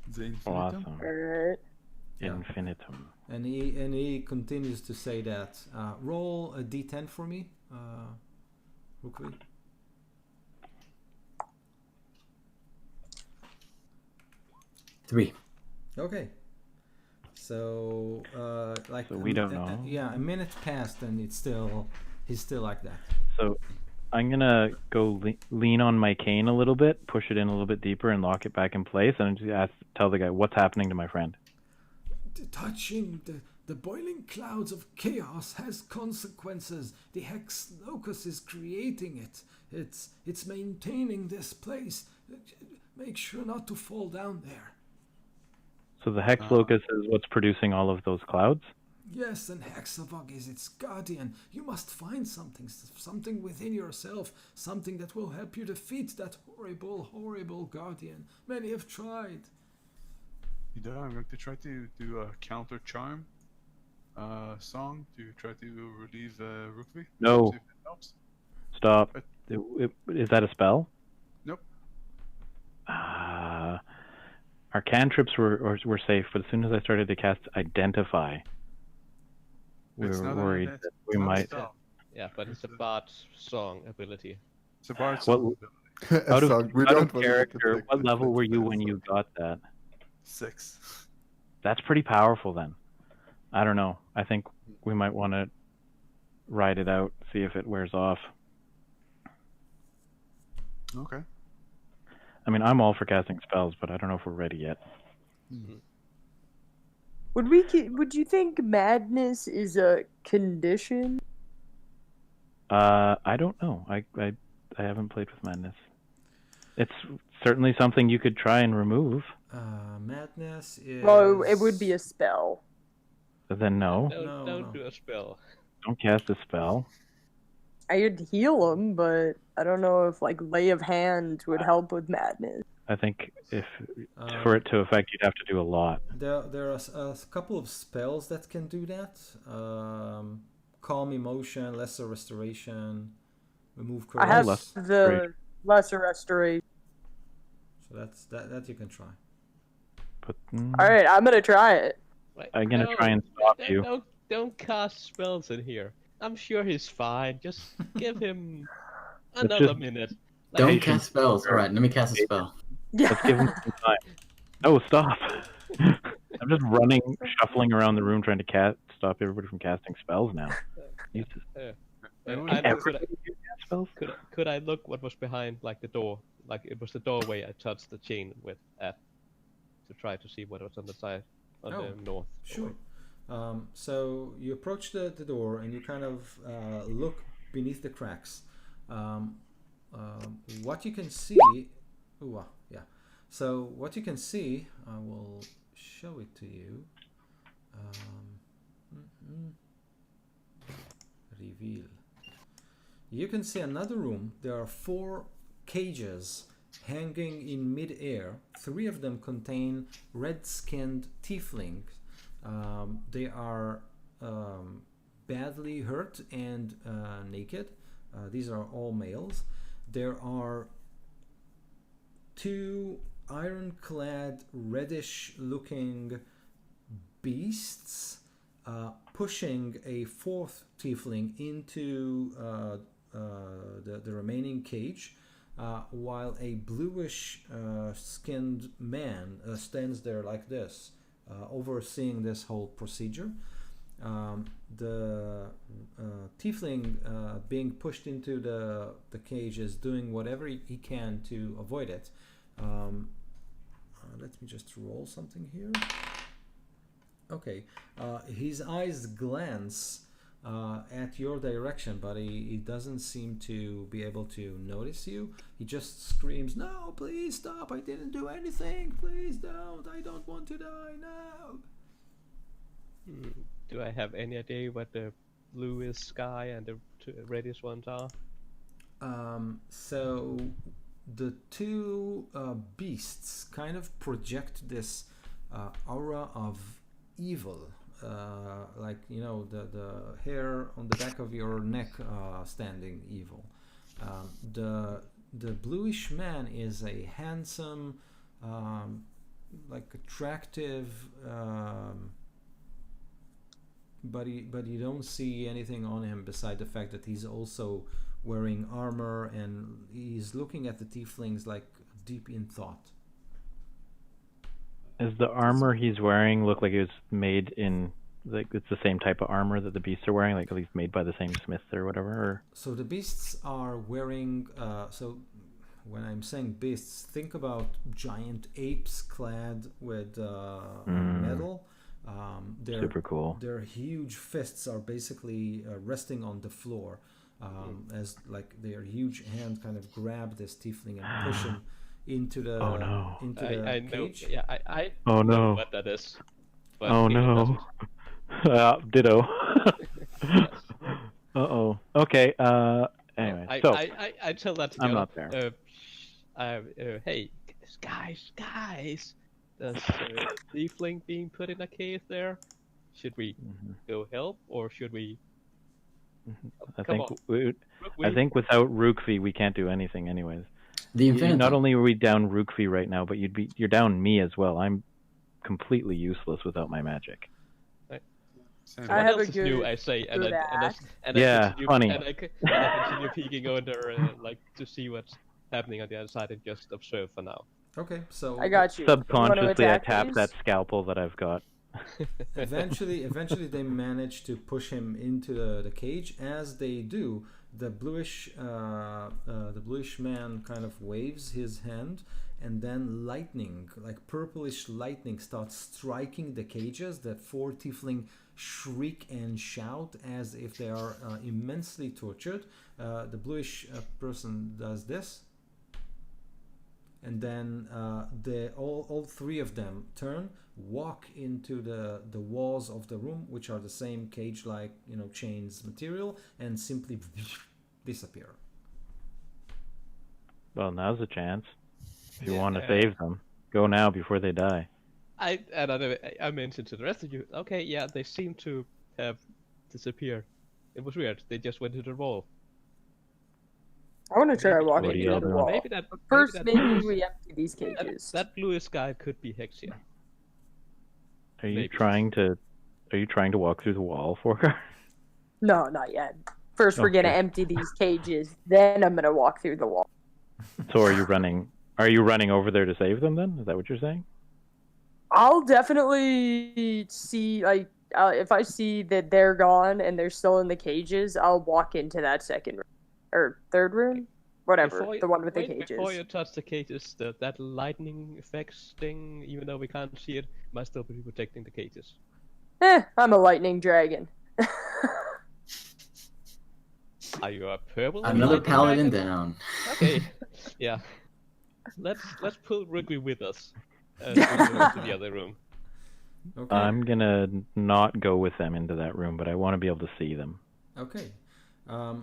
The infinitum. Awesome. Alright. Infinitum. and he continues to say that. Roll a d10 for me, Rukri. Three. Okay. So like So we don't know. Yeah, a minute passed, and he's still like that. So I'm gonna go lean on my cane a little bit, push it in a little bit deeper, and lock it back in place, and just tell the guy what's happening to my friend. Touching the boiling clouds of chaos has consequences. The Hex Locus is creating it. It's maintaining this place. Make sure not to fall down there. So the Hex Locus is what's producing all of those clouds. Yes, and Hexavog is its guardian. You must find something within yourself, something that will help you defeat that horrible guardian. Many have tried. You know, I'm going to try to do a counter charm song to try to relieve Rookvi. No. See if it helps. Stop. But- Is that a spell? Nope. Our cantrips were safe, but as soon as I started to cast Identify, we It's were not an worried event, that it's we not a might. spell. Yeah, but it's a bard song ability. It's a bard What- song ability. Out of, So we out don't of want to character, detect what it, level but were you it's when you okay. got that? 6. That's pretty powerful then. I don't know. I think we might want to ride it out, see if it wears off. Okay. I mean, I'm all for casting spells, but I don't know if we're ready yet. Would you think madness is a condition? I don't know. I haven't played with madness. It's certainly something you could try and remove. Madness is. Well, it would be a spell. But then no, Don't do a spell. don't cast a spell. I'd heal him, but I don't know if like lay of hand would help with madness. I think if for it to affect, you'd have to do a lot. There are a couple of spells that can do that. Calm emotion, lesser restoration, remove curse. I have less the lesser restoration. So that you can try. But All right, I'm gonna try it. Like, I'm gonna no, try and stop don't- you. Don't cast spells in here. I'm sure he's fine. Just give him It's another just- minute. Don't Patience. cast spells. All right, let me cast a spell. Yeah. Let's give him some time. Oh, stop! I'm just running, shuffling around the room, trying to stop everybody from casting spells now. Jesus. Anyone I else? know, Everybody can cast spells? could I look what was behind like the door? Like it was the doorway I touched the chain with at to try to see what was on the side on Oh, the north. Sure. So you approach the door and you kind of look beneath the cracks. What you can see, yeah. So what you can see, I will show it to you. Reveal. You can see another room. There are 4 cages hanging in mid-air. 3 of them contain red-skinned tieflings. They are badly hurt and naked. These are all males. There are 2 ironclad reddish-looking beasts pushing a 4th tiefling into the remaining cage, while a bluish skinned man stands there like this, overseeing this whole procedure. The tiefling being pushed into the cage is doing whatever he can to avoid it. Let me just roll something here. Okay, his eyes glance at your direction, but he doesn't seem to be able to notice you. He just screams, "No, please stop! I didn't do anything! Please don't! I don't want to die! No!" Do I have any idea what the bluish sky and the reddish ones are? So the 2 beasts kind of project this aura of evil, like the hair on the back of your neck standing evil. The bluish man is a handsome, like attractive, but you don't see anything on him beside the fact that he's also wearing armor and he's looking at the tieflings like deep in thought. Does the armor he's wearing look like it was made in, like it's the same type of armor that the beasts are wearing, like at least made by the same smith or whatever? Or... So the beasts are wearing. So when I'm saying beasts, think about giant apes clad with metal. Super cool. Their huge fists are basically resting on the floor, as like their huge hand kind of grab this tiefling and push him into the Oh, no. I know. cage. Yeah, I Oh, know no. what that is. But Oh Peter no. doesn't. Ditto. Uh-oh. Okay. Anyway, I, so I tell that to I'm Gil, not there. Hey, guys, there's Tiefling being put in a cave there. Should we Mhm. go help, or should we? I Come think on. I think without Rookfi we can't do anything, anyways. The Infinitum. Not only are we down Rookfi right now, but you're down me as well. I'm completely useless without my magic. Same. I What have else a is new? good- I say, good axe. Yeah, I continue, funny. And I continue peeking under, like to see what's happening on the other side and just observe for now. Okay, so I got you. You wanna Subconsciously, I attack tap these? that scalpel that I've got. eventually they manage to push him into the cage. As they do, the bluish man kind of waves his hand, and then lightning, like purplish lightning, starts striking the cages. The 4 tiefling shriek and shout as if they are immensely tortured. The bluish person does this, and then all 3 of them turn, walk into the walls of the room, which are the same cage-like, chains material, and simply disappear. Well, now's a chance. If you want to Yeah. save them, go now before they die. I mentioned to the rest of you. Okay, yeah, they seem to have disappeared. It was weird. They just went to the wall. I want to try walking What do into y'all the do? wall. Maybe that. First, maybe that, maybe we empty these cages. that bluish guy could be Hexia. Are you Maybe. trying to walk through the wall for her? No, not yet. First, we're gonna Okay. empty these cages. Then I'm gonna walk through the wall. So are you running? Are you running over there to save them? Then is that what you're saying? I'll definitely see, like, if I see that they're gone and they're still in the cages, I'll walk into that second room. Or third room? Whatever, the one with the cages. Before you touch the cages, that lightning effects thing, even though we can't see it, must still be protecting the cages. I'm a lightning dragon. Are you a purple? Another lightning paladin dragon? down. Okay, yeah. Let's pull Wrigley with us. We go into the other room. Okay. I'm gonna not go with them into that room, but I want to be able to see them. Okay.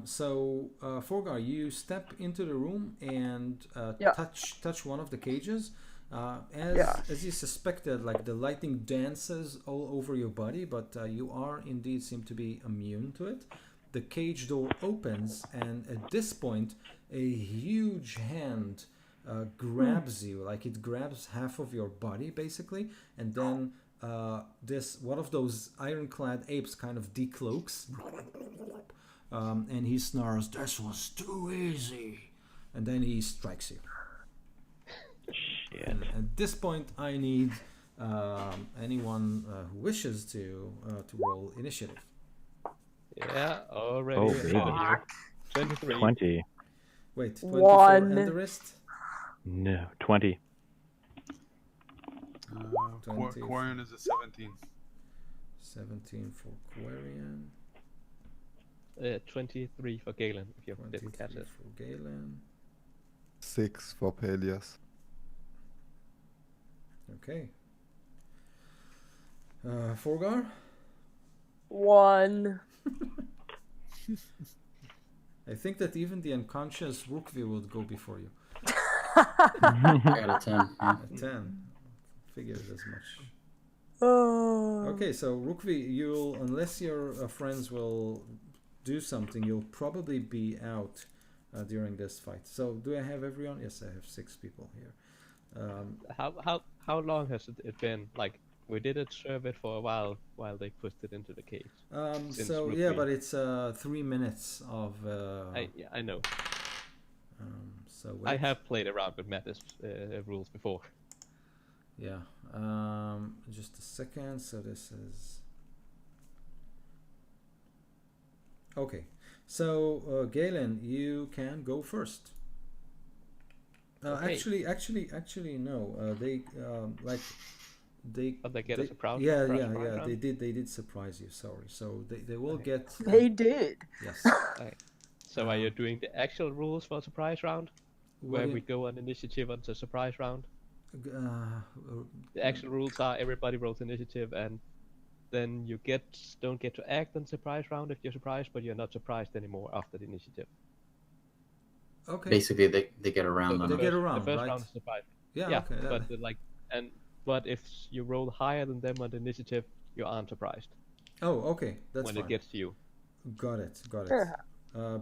So, Forgar, you step into the room and Yeah. touch one of the cages. Yeah. As you suspected, like the lightning dances all over your body, but you are indeed seem to be immune to it. The cage door opens, and at this point, a huge hand grabs you, like it grabs half of your body basically, and then this one of those ironclad apes kind of decloaks. And he snarls, "This was too easy," and then he strikes you. Shit. And at this point, I need anyone who wishes to roll initiative. Yeah, already. Oh, ahead baby. of you. 23. 20. Wait, 24 One. and the rest? No, 20. Quarian is a 17. 17 for Quarian, 23 for Galen, if you didn't 23 catch it. for Galen. 6 for Pelias. Okay. Forgar? 1. I think that even the unconscious Rookvi would go before you. I got a 10. Yeah. At 10. Figured as much. Oh. Okay, so Rookvi, you'll, unless your friends will do something, you'll probably be out during this fight. So, do I have everyone? Yes, I have 6 people here. How long has it been? Like, we did observe it for a while they pushed it into the cage. Since So Rookvi. yeah, but it's 3 minutes of. I know. So I wait. have played around with Mattis rules before. Yeah. Just a second. So this is. Okay. So Galen, you can go first. Okay. Actually, no. They they. But they get a surprise. Yeah, surprise yeah, round. yeah. They did surprise you. Sorry. So they will Okay. get. They did. Yes. So are you doing the actual rules for a surprise round? What Where do we you- go on initiative on the surprise round? uh, The actual rules are everybody rolls initiative and then you don't get to act on surprise round if you're surprised, but you're not surprised anymore after the initiative. Okay. Basically, they get So around the on They it. get first- around, the first right? round is surprise. Yeah. Yeah, Okay. but if you roll higher than them on the initiative, you aren't surprised Oh, okay. That's when fine. it gets to you. Got it. Got it. Yeah.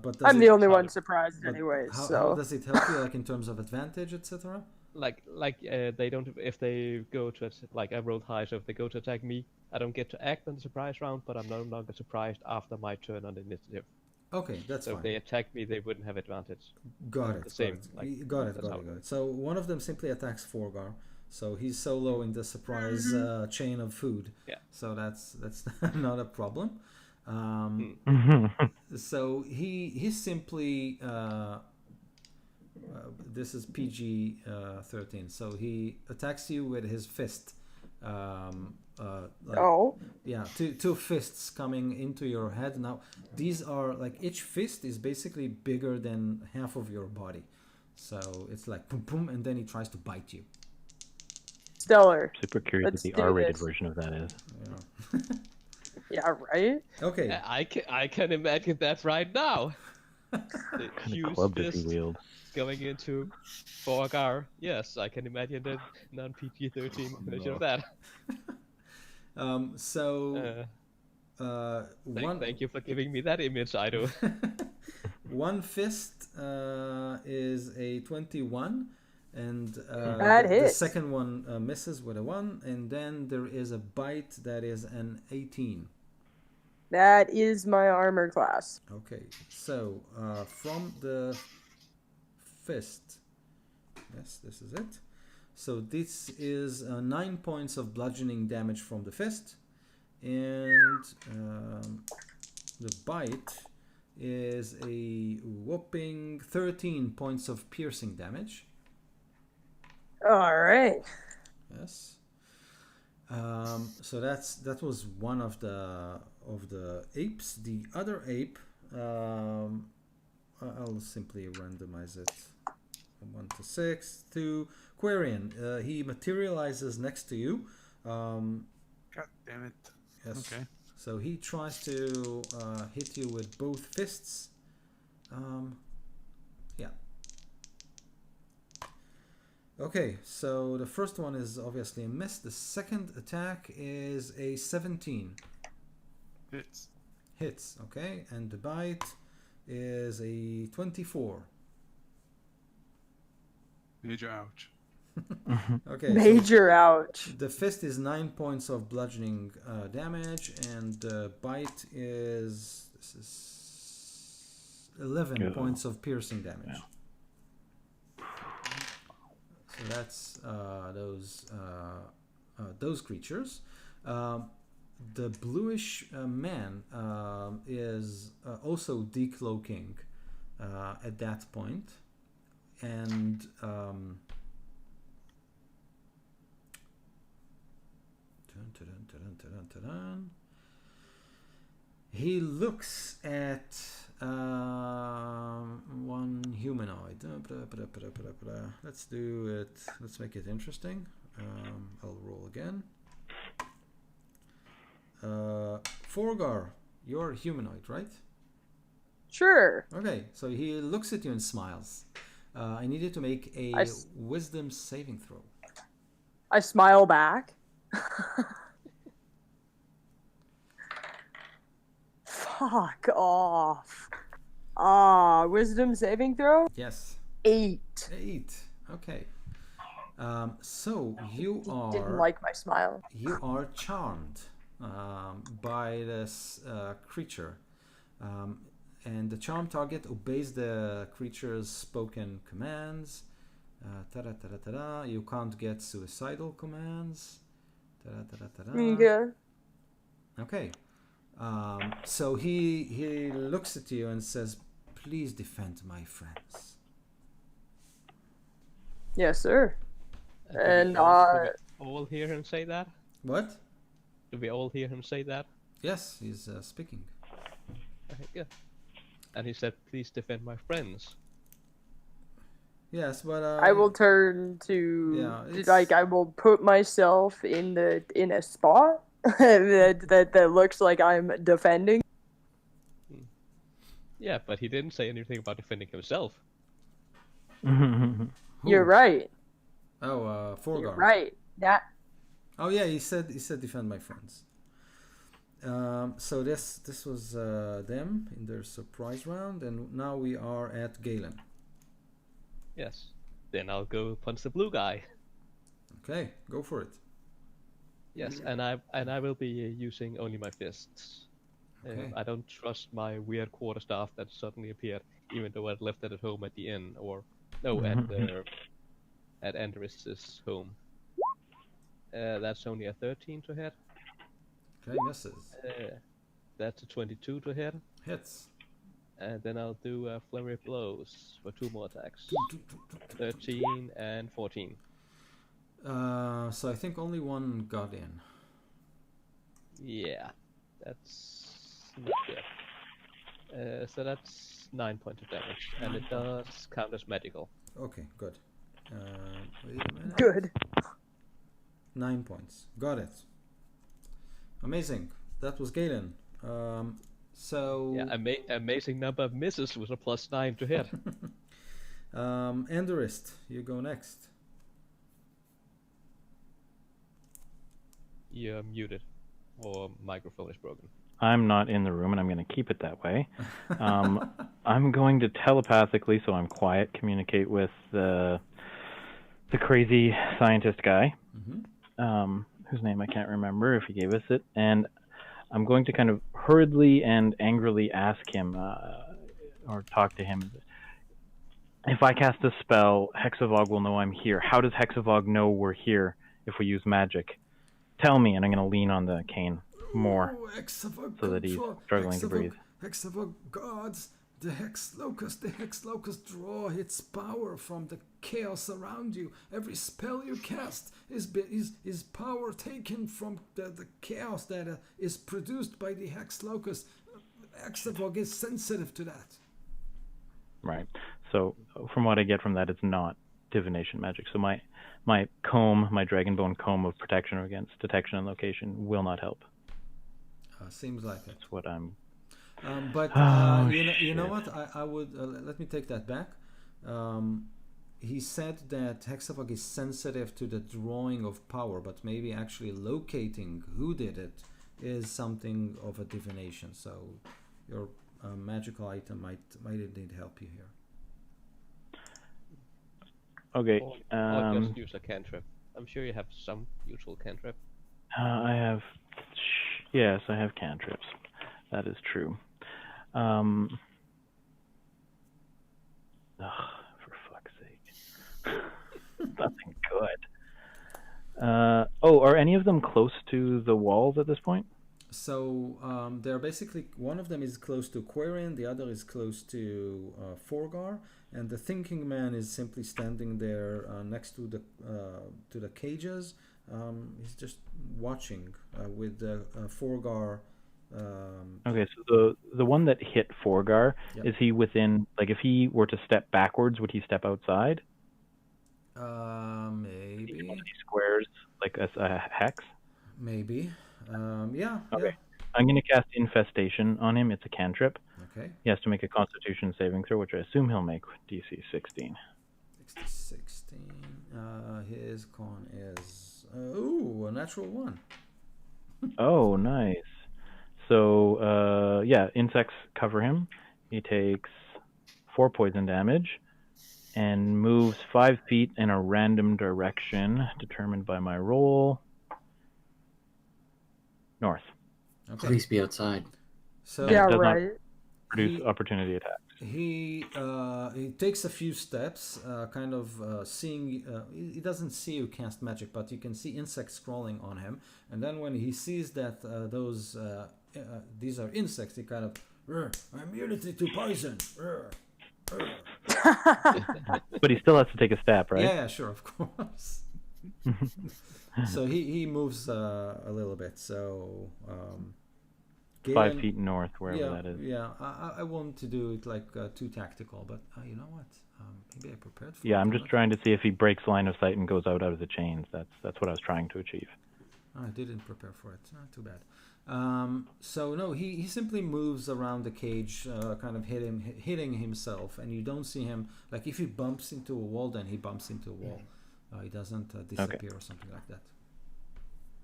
But does I'm it, the only how- one surprised but anyway, how so does it help you, like in terms of advantage, etc.? They don't, if they go to like I rolled high, so if they go to attack me, I don't get to act on the surprise round, but I'm no longer surprised after my turn on the initiative. Okay, that's So if fine. they attack me, they wouldn't have advantage. Got it. the same, Got it. like, Got it. that's how Got it. it Got it. So one of them simply attacks Forgar. So he's solo in the surprise chain of food. Yeah. So that's not a problem. So he simply this is PG 13. So he attacks you with his fist. Like, oh, yeah, two fists coming into your head. Now these are like each fist is basically bigger than half of your body. So it's like boom boom, and then he tries to bite you. stellar. Super curious Let's what the do R-rated this. version of that is. Yeah. Yeah, right? Okay. I can imagine that right now. The What kind huge of club does he fist wield? going into Forgar. Yes, I can imagine the non-PG-13 version of that. So one Thank you for giving me that image, Ido. one fist is a 21, and That the hits. second one misses with a 1, and then there is a bite that is an 18. That is my armor class. Okay, so from the fist, yes, this is it. So this is 9 points of bludgeoning damage from the fist, and the bite is a whopping 13 points of piercing damage. All right. Yes. So that was one of the apes. The other ape, I'll simply randomize it from 1 to 6 to Quarian. He materializes next to you. God damn it. Yes. Okay. So he tries to hit you with both fists. Yeah. Okay, so the first one is obviously a miss. The second attack is a 17. Hits. Hits, okay, and the bite is a 24. Major ouch. Okay, so Major ouch. the fist is 9 points of bludgeoning damage, and the bite is 11 Yeah. points of piercing damage. So that's those creatures. The bluish man is also decloaking at that point, and he looks at one humanoid. Let's do it. Let's make it interesting. I'll roll again. Forgar, you're a humanoid, right? Sure. Okay, so he looks at you and smiles. I need you to make a wisdom saving throw. I smile back. Fuck off. Wisdom saving throw? Yes. 8. 8. Okay. So you Didn't are like my smile. charmed by this creature, and the charm target obeys the creature's spoken commands. You can't get suicidal commands. Okay. Okay. So he looks at you and says, "Please defend my friends." Yes, sir. And do we all hear him say that? What? Do we all hear him say that? Yes, he's speaking. Okay, good. And he said, "Please defend my friends." Yes, but I will turn to Yeah, it's- like I will put myself in a spot that looks like I'm defending. Yeah, but he didn't say anything about defending himself. You're right. Oh, Forgar. You're right. That Oh yeah, he said defend my friends. So this was them in their surprise round, and now we are at Galen. Yes. Then I'll go punch the blue guy. Okay, go for it. Yes, and I will be using only my fists. Okay. I don't trust my weird quarterstaff that suddenly appeared, even though I left it at home at the inn, or no, at Andris's home. That's only a 13 to hit. Okay, misses. That's a 22 to hit. Hits. And then I'll do flurry of blows for 2 more attacks. 13 and 14. So I think only one got in. Yeah, that's not good. So that's 9 points of damage, and it does count as magical. Okay, good. Wait a minute. good. 9 points. Got it. Amazing. That was Galen. So Yeah, amazing number of misses with a +9 to hit. Enderist, you go next. You're muted, or microphone is broken. I'm not in the room, and I'm going to keep it that way. I'm going to telepathically, so I'm quiet, communicate with the crazy scientist guy, whose name I can't remember if he gave us it, and I'm going to kind of hurriedly and angrily ask him, or talk to him. If I cast a spell, Hexavog will know I'm here. How does Hexavog know we're here if we use magic? Tell me, and I'm going to lean on the cane more so that he's struggling to breathe. Hexavog gods, the Hex Locust draw its power from the chaos around you. Every spell you cast is power taken from the chaos that is produced by the Hex Locust. Hexavog is sensitive to that. Right. So from what I get from that, it's not divination magic. So my comb, my dragonbone comb of protection against detection and location will not help. Seems like it. That's what I'm... But you know what? I would let me take that back. He said that Hexavog is sensitive to the drawing of power, but maybe actually locating who did it is something of a divination. So your magical item might indeed help you here. Okay. Or just use a cantrip. I'm sure you have some useful cantrip. I have... Yes, I have cantrips. That is true. For fuck's sake. Nothing good. Are any of them close to the walls at this point? So they're basically, one of them is close to Quarian, the other is close to Forgar, and the Thinking Man is simply standing there next to the cages. He's just watching with the Forgar. Okay, so the one that hit Forgar, Yep. is he within, like if he were to step backwards, would he step outside? Maybe. One of these squares, like a hex? Maybe. Yeah. Okay. Yeah. I'm going to cast Infestation on him. It's a cantrip. Okay. He has to make a Constitution saving throw, which I assume he'll make DC 16. 16. His con is a natural 1. Oh, nice. So, insects cover him. He takes 4 poison damage and moves 5 feet in a random direction determined by my roll. North. Okay. Please be outside. So Yeah, does not right. Produce opportunity attacks. he takes a few steps, kind of seeing. He doesn't see you cast magic, but you can see insects crawling on him. And then when he sees that these are insects, he kind of immunity to poison. But he still has to take a step, right? Yeah, sure, of course. So he moves a little bit. So 5 Galen- feet north, wherever that is. Yeah, I want to do it like too tactical, but you know what? Maybe I prepared for it. Yeah, I'm just trying to see if he breaks line of sight and goes out of the chains. That's what I was trying to achieve. I didn't prepare for it. Not too bad. So no, he simply moves around the cage, kind of hitting himself, and you don't see him. Like if he bumps into a wall, then he bumps into a wall. He doesn't disappear or something like that.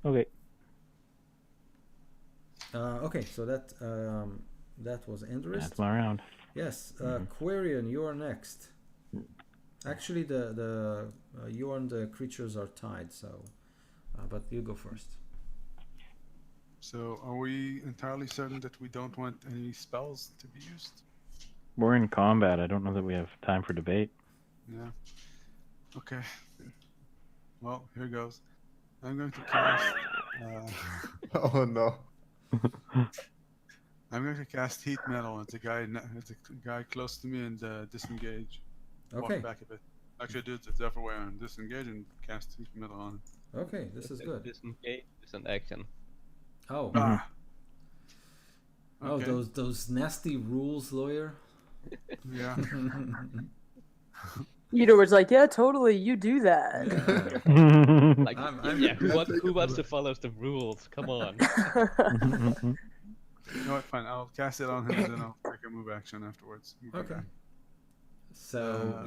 Okay. Okay, so that was Endurist. That's my round. Yes, Quarian, you are next. Actually, you and the creatures are tied, so but you go first. So, are we entirely certain that we don't want any spells to be used? We're in combat. I don't know that we have time for debate. Yeah. Okay. Well, here goes. I'm going to cast. Oh no. I'm going to cast Heat Metal at the guy close to me and disengage. Okay. Walk back a bit. Actually, do it the other way around. Disengage and cast Heat Metal on him. Okay, this is good. Disengage is an action. Oh. Ah. Oh, Okay. those nasty rules, lawyer. Yeah. Edo was like, yeah, totally, you do that. Yeah. Like, I'm- yeah, who wants to follow the rules? Come on. You know what? Fine. I'll cast it on him and then I'll take a move action afterwards. Move Okay. back. So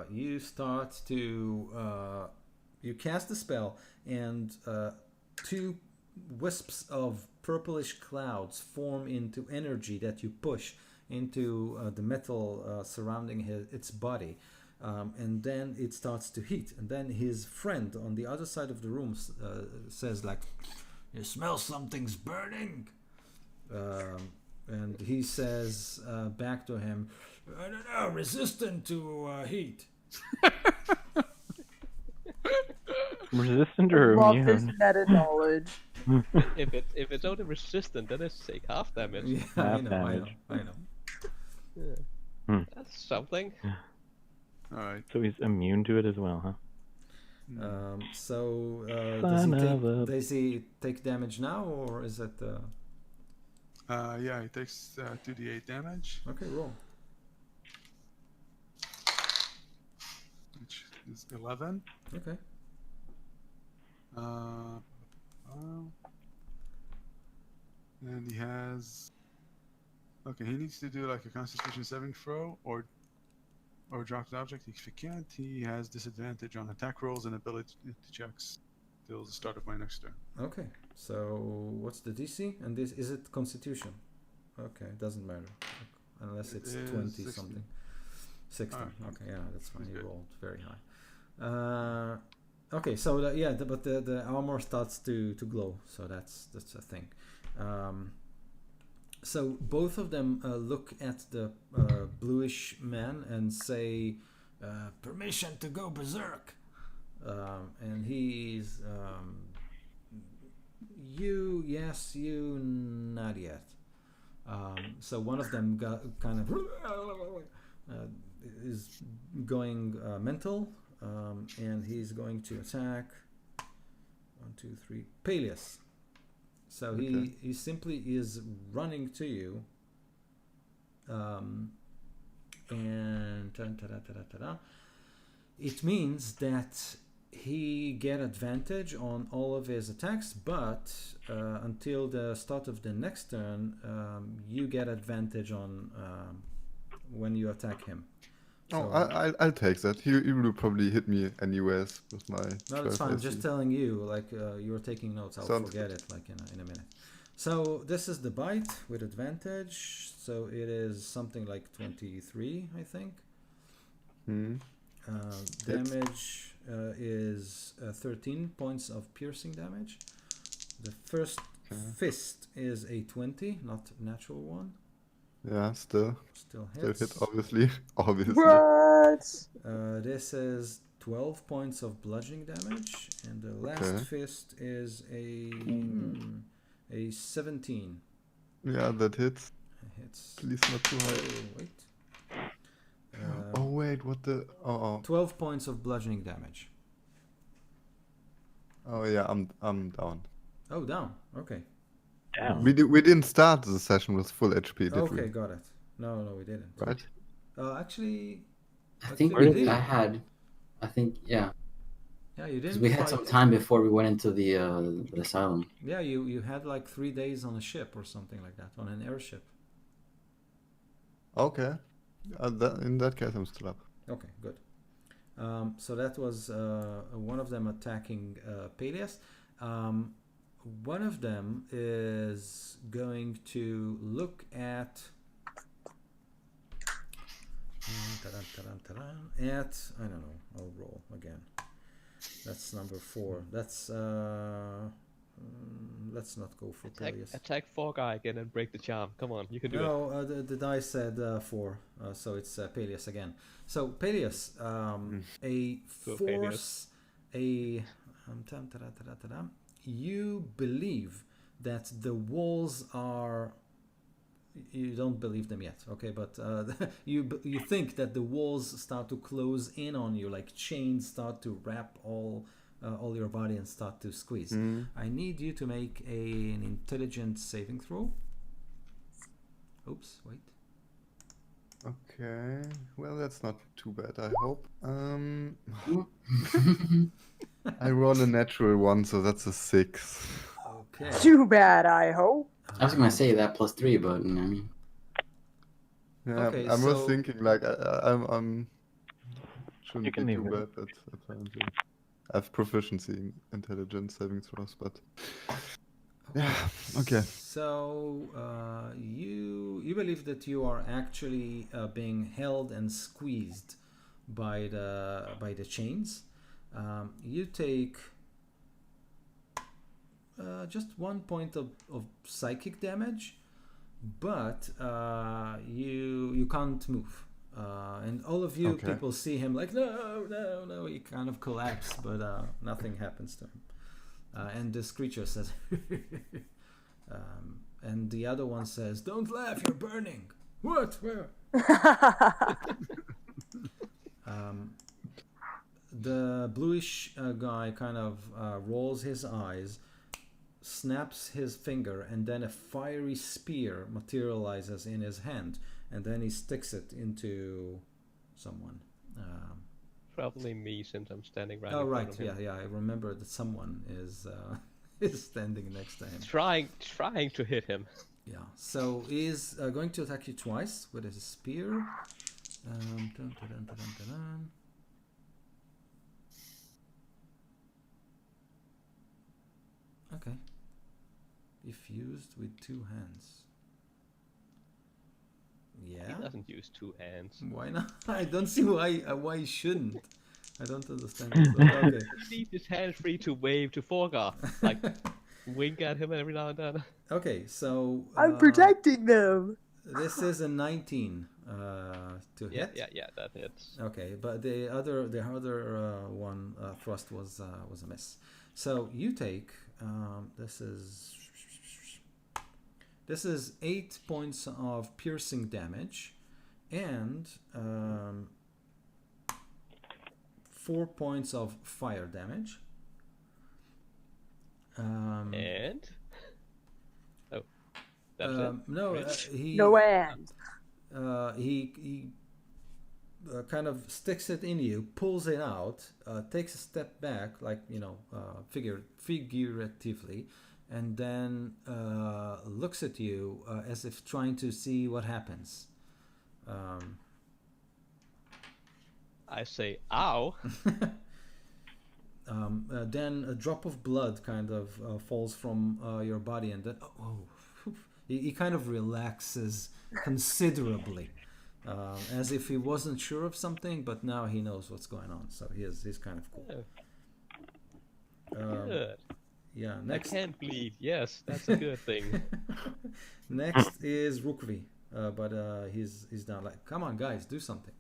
you start to you cast the spell, and two wisps of purplish clouds form into energy that you push into the metal surrounding its body, and then it starts to heat. And then his friend on the other side of the room says, like, "You smell something's burning." And he says back to him, "I don't know, resistant to heat." Resistant or Love this immune? meta knowledge. if it's only resistant, then it's take half damage. Yeah, Half damage. I know. That's something. All right. So he's immune to it as well, huh? So Son of a- does he take damage now, or is it? Yeah, he takes 2d8 damage, Okay, roll. which is 11. Okay. And he has. Okay, he needs to do like a Constitution saving throw or drop the object. If he can't, he has disadvantage on attack rolls and ability checks till the start of my next turn. Okay. So what's the DC? And this is it Constitution? Okay, it doesn't matter unless it's It is 20 16. something. 16. Alright. Okay, yeah, that's fine. That's You good. rolled very high. Okay, so but the armor starts to glow, so that's a thing. So both of them look at the bluish man and say, "Permission to go berserk," and he's you, yes, you, not yet. So one of them got kind of is going mental, and he's going to attack. 1, 2, 3. Peleus. So Okay. he simply is running to you, and it means that he get advantage on all of his attacks, but until the start of the next turn, you get advantage on when you attack him. Oh, So- I'll take that. He will probably hit me anyways with my. No, that's 12 fine. AC. Just telling you, like you're taking notes. I'll Sounds forget it like in a minute. So this is the bite with advantage. So it is something like 23, I think. Hmm. Damage is 13 points of piercing damage. The first Okay. fist is a 20, not natural one. Yeah, still Still hit, hits. obviously. Obviously. What? This is 12 points of bludgeoning damage, and the last Okay. fist is a 17. Yeah, that hits. Hits. Please not too high. Oh, wait. Oh wait, what the? Oh, 12 points of bludgeoning damage. oh yeah, I'm down. Oh, down. Okay. Damn. We didn't start the session with full HP, did Okay, we? got it. No, we didn't. Right? Actually, I think Where did he- I think, yeah. Yeah, you Because didn't. we had some time before we went into the asylum. Yeah, you had like 3 days on a ship or something like that, on an airship. Okay. In that case, I'm still up. Okay, good. So that was one of them attacking Peleus. One of them is going to look at I don't know. I'll roll again. That's number 4. That's let's not go for Peleus. Attack Four Guy again and break the charm. Come on, you can do it. No, the dice said 4, so it's Peleus again. So Peleus, a Go force, Peleus. you believe that the walls are. You don't believe them yet, okay? But you think that the walls start to close in on you, like chains start to wrap all your body and start to squeeze. I need you to make an intelligence saving throw. Oops, wait. Okay. Well, that's not too bad, I hope. I roll a natural 1, so that's a 6. Okay. Too bad, I hope. I was gonna say that +3, but I mean, Yeah, Okay, I was so- thinking like I'm shouldn't You can be too leave it. bad, but apparently I have proficiency in intelligence saving throws, but yeah, okay. So you believe that you are actually being held and squeezed by the chains. You take just 1 point of psychic damage, but you can't move. And all of you Okay. people see him like no. He kind of collapsed, but nothing happens to him. And this creature says, and the other one says, "Don't laugh, you're burning." What? Where? The bluish guy kind of rolls his eyes, snaps his finger, and then a fiery spear materializes in his hand, and then he sticks it into someone. Probably me, since I'm standing right. Oh in front right, of him. yeah. I remember that someone is is standing next to him. Trying to hit him. Yeah. So he's going to attack you twice with his spear. Dun, dun, dun, dun, dun, dun. Okay. If used with 2 hands. He Yeah. doesn't use 2 hands. Why not? I don't see why he shouldn't. I don't understand. It, but okay. He needs his hands free to wave to Forgar. Like, wink at him every now and then. Okay. So I'm protecting them. this is a 19 to hit. Yeah, that hits. Okay, but the other one thrust was a miss. So you take this is 8 points of piercing damage, and 4 points of fire damage. And that's it. No, Right? he No end. he kind of sticks it in you, pulls it out, takes a step back, like figuratively, and then looks at you as if trying to see what happens. I say, ow. Then a drop of blood kind of falls from your body, and then he kind of relaxes considerably, as if he wasn't sure of something, but now he knows what's going on. So he's kind of cool. Good. Yeah. I Next. can't bleed. Yes, that's a good thing. Next is Rukvi, but he's down. Like, come on, guys, do something.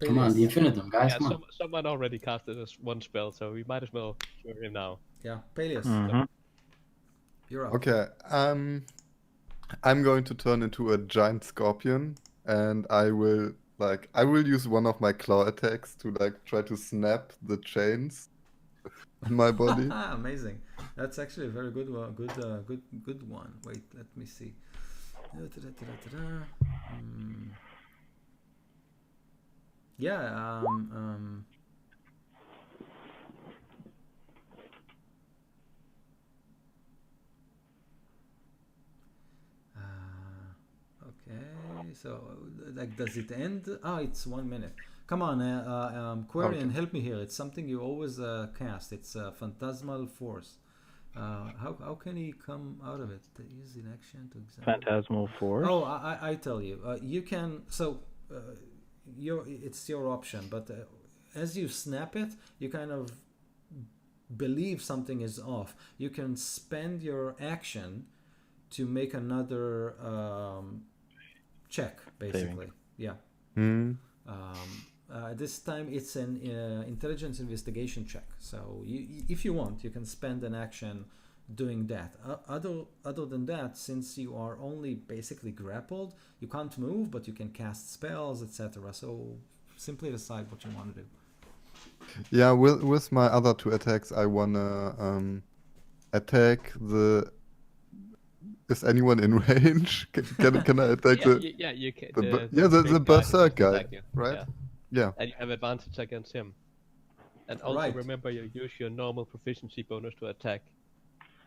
come on, the Peleus. infinitum, guys, Yeah, come on. someone already casted us one spell, so we might as well cure him now. Yeah, Peleus, Mhm. you're up. Okay. I'm going to turn into a giant scorpion, and I will use one of my claw attacks to try to snap the chains on my body. Amazing. That's actually a very good one. Good one. Wait, let me see. Yeah. So, like, does it end? Oh, it's 1 minute. Come on, Quarian, help me here. It's something you always cast. It's Phantasmal Force. How can he come out of it? Use in action to examine. Phantasmal Force. Oh, I tell you, you can. So, it's your option, but as you snap it, you kind of believe something is off. You can spend your action to make another check, basically. Yeah. This time it's an intelligence investigation check. So if you want, you can spend an action doing that. Other than that, since you are only basically grappled, you can't move, but you can cast spells, etc. So simply decide what you want to do. Yeah, with my other 2 attacks, I wanna attack the. Is anyone in range? Can I attack the? You can. The big berserk who guy, attack you. right? Yeah. Yeah. And you have advantage against him. And also Right. remember, you use your normal proficiency bonus to attack,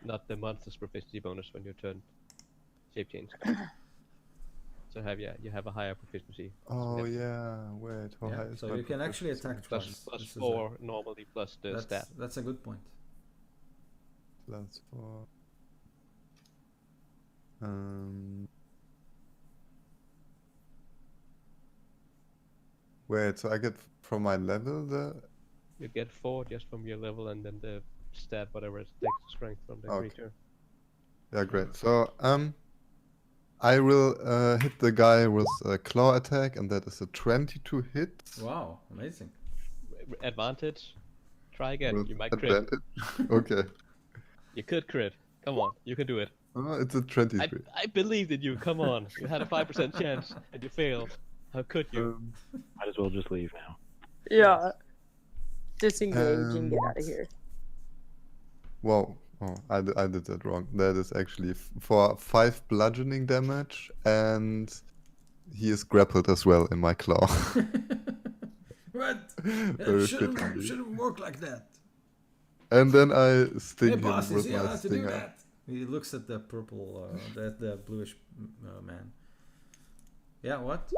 not the monster's proficiency bonus when you turn shape change. So you have a higher proficiency. Oh yeah. Wait. How high is So my you can actually attack Plus twice. This is 4 normally plus the stat. That's a good point. +4. Wait, so I get from my level the. You get 4 just from your level, and then the stat, whatever it takes the strength from the Okay. creature. Yeah, great. So I will hit the guy with a claw attack, and that is a 22 hit. Wow, amazing. Advantage. Try again. With You might crit. advantage. Okay. You could crit. Come on, you can do it. Oh, it's a 23. I believed in you. Come on. You had a 5% chance, and you failed. How could you? Might as well just leave now. Yeah. Disengage and get out of here. Wow. Oh, I did that wrong. That is actually for 5 bludgeoning damage, and he is grappled as well in my claw. What? Very It shouldn't fittingly. work like that. And then I Hey, sting him boss, is with he my allowed to do stinger. that? He looks at the purple, the bluish man. Yeah, what?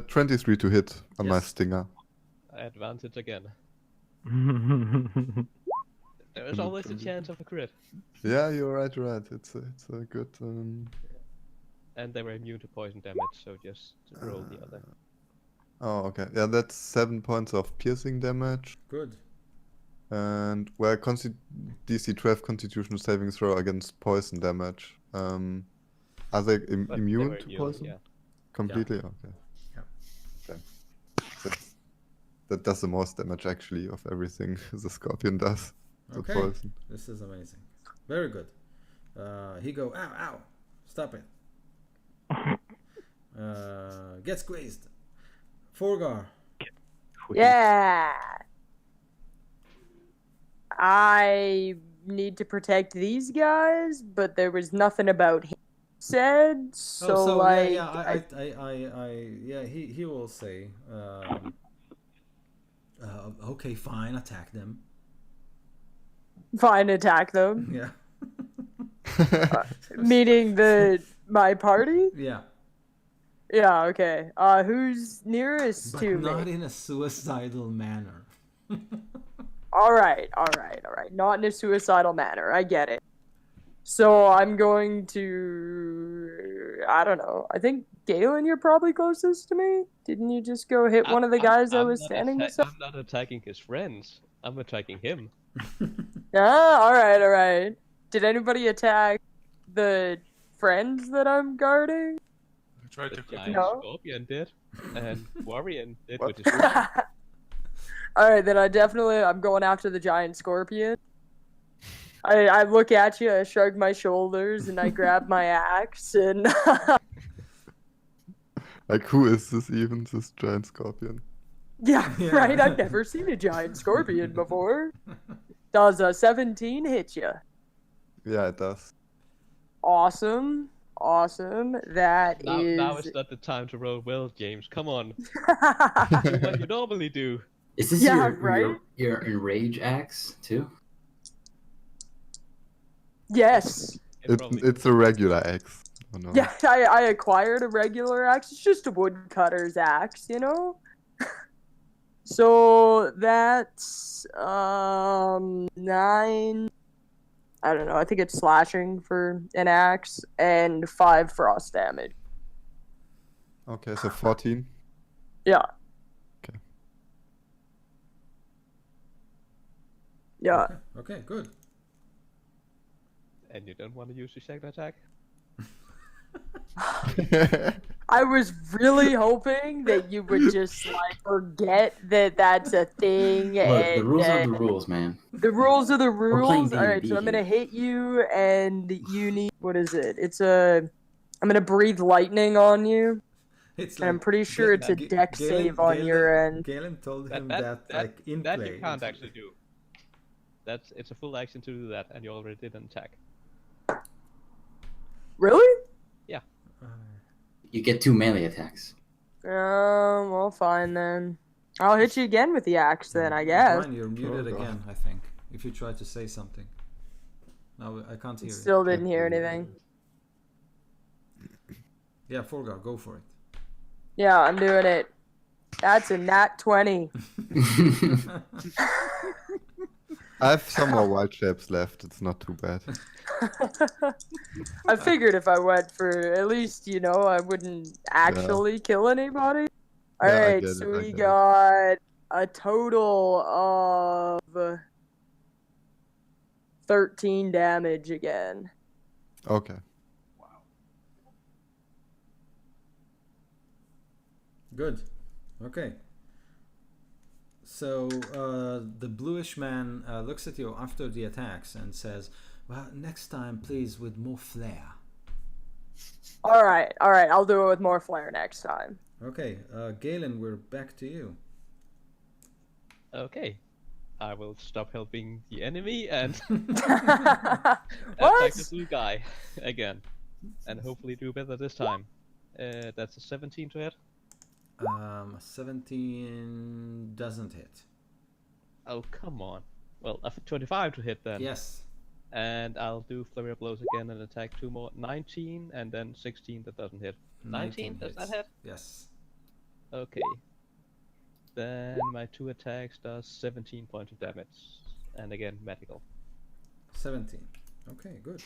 23 to hit on my Yes. stinger. Advantage again. There is always a chance of a crit. Yeah, you're right. It's a good. And they were immune to poison damage, so just roll the other. Oh, okay. Yeah, that's 7 points of piercing damage. Good. And well, DC 12 Constitution saving throw against poison damage. Are they But they were immune to poison? Yeah. Completely? Okay. Yeah. Okay. That does the most damage actually of everything the scorpion does. The Okay. poison. This is amazing. Very good. He go, ow, stop it. Get squeezed. Forgar. Yeah. I need to protect these guys, but there was nothing about him said. So, like, He will say, okay, fine, attack them. fine, attack them. Yeah. Meaning my party. Yeah. Yeah. Okay. Who's nearest But to not me? in a suicidal manner. All right. Not in a suicidal manner. I get it. So I'm going to. I don't know. I think Galen, you're probably closest to me. Didn't you just go hit one of the guys that was standing beside? I'm not attacking his friends. I'm attacking him. Yeah. All right. Did anybody attack the friends that I'm guarding? I tried to The quickly. giant No. scorpion did, and Warrior did What? with his All right, then I'm going after the giant scorpion. I look at you, I shrug my shoulders, and I grab my axe, and Like, who is this even? This giant scorpion? yeah, Yeah. right. I've never seen a giant scorpion before. Does a 17 hit you? Yeah, it does. Awesome. That now, is. now is not the time to roll well, James. Come on, do what you normally do. Is this Yeah, your, right? your enrage axe too? Yes. It probably- It's a regular axe. Oh no. Yeah, I acquired a regular axe. It's just a woodcutter's axe, you know? So that's 9. I don't know. I think it's slashing for an axe and 5 frost damage. Okay, so 14. Yeah. Okay. Yeah. Okay, good. And you don't want to use your second attack? I was really hoping that you would just like forget that that's a thing. Look, the and rules are the rules, man. The rules are the We're playing rules. All right, D&D so I'm here. gonna hit you, and you need what is it? I'm gonna breathe lightning on you, It's and I'm pretty sure it's a deck save on your end. Galen told him That like in that play. you can't actually do. It's a full action to do that, and you already did an attack. Really? You get 2 melee attacks. Well, fine then. I'll hit you again with the axe then, I guess. Brian, you're muted Oh, God. again, I think. If you try to say something. No, I can't hear you. Still didn't hear anything. Yeah, Forgar, go for it. Yeah, I'm doing it. That's a nat 20. I have some more wild shapes left. It's not too bad. I figured if I went for at least, I wouldn't actually kill anybody. Yeah, I Alright, get so it, I we get it. got a total of 13 damage again. Okay. Good. Okay. So the bluish man looks at you after the attacks and says, "Well, next time, please, with more flair." Alright, I'll do it with more flair next time. Okay, Galen, we're back to you. Okay. I will stop helping the enemy and What? attack the blue guy again. And hopefully do better this time. That's a 17 to hit. 17 doesn't hit. Oh, come on. Well, a 25 to hit then. Yes. And I'll do flurry of blows again and attack 2 more. 19 and then 16 that doesn't hit. 19 does that hits. hit? Yes. Okay. Then my 2 attacks does 17 points of damage. And again, magical. 17. Okay, good.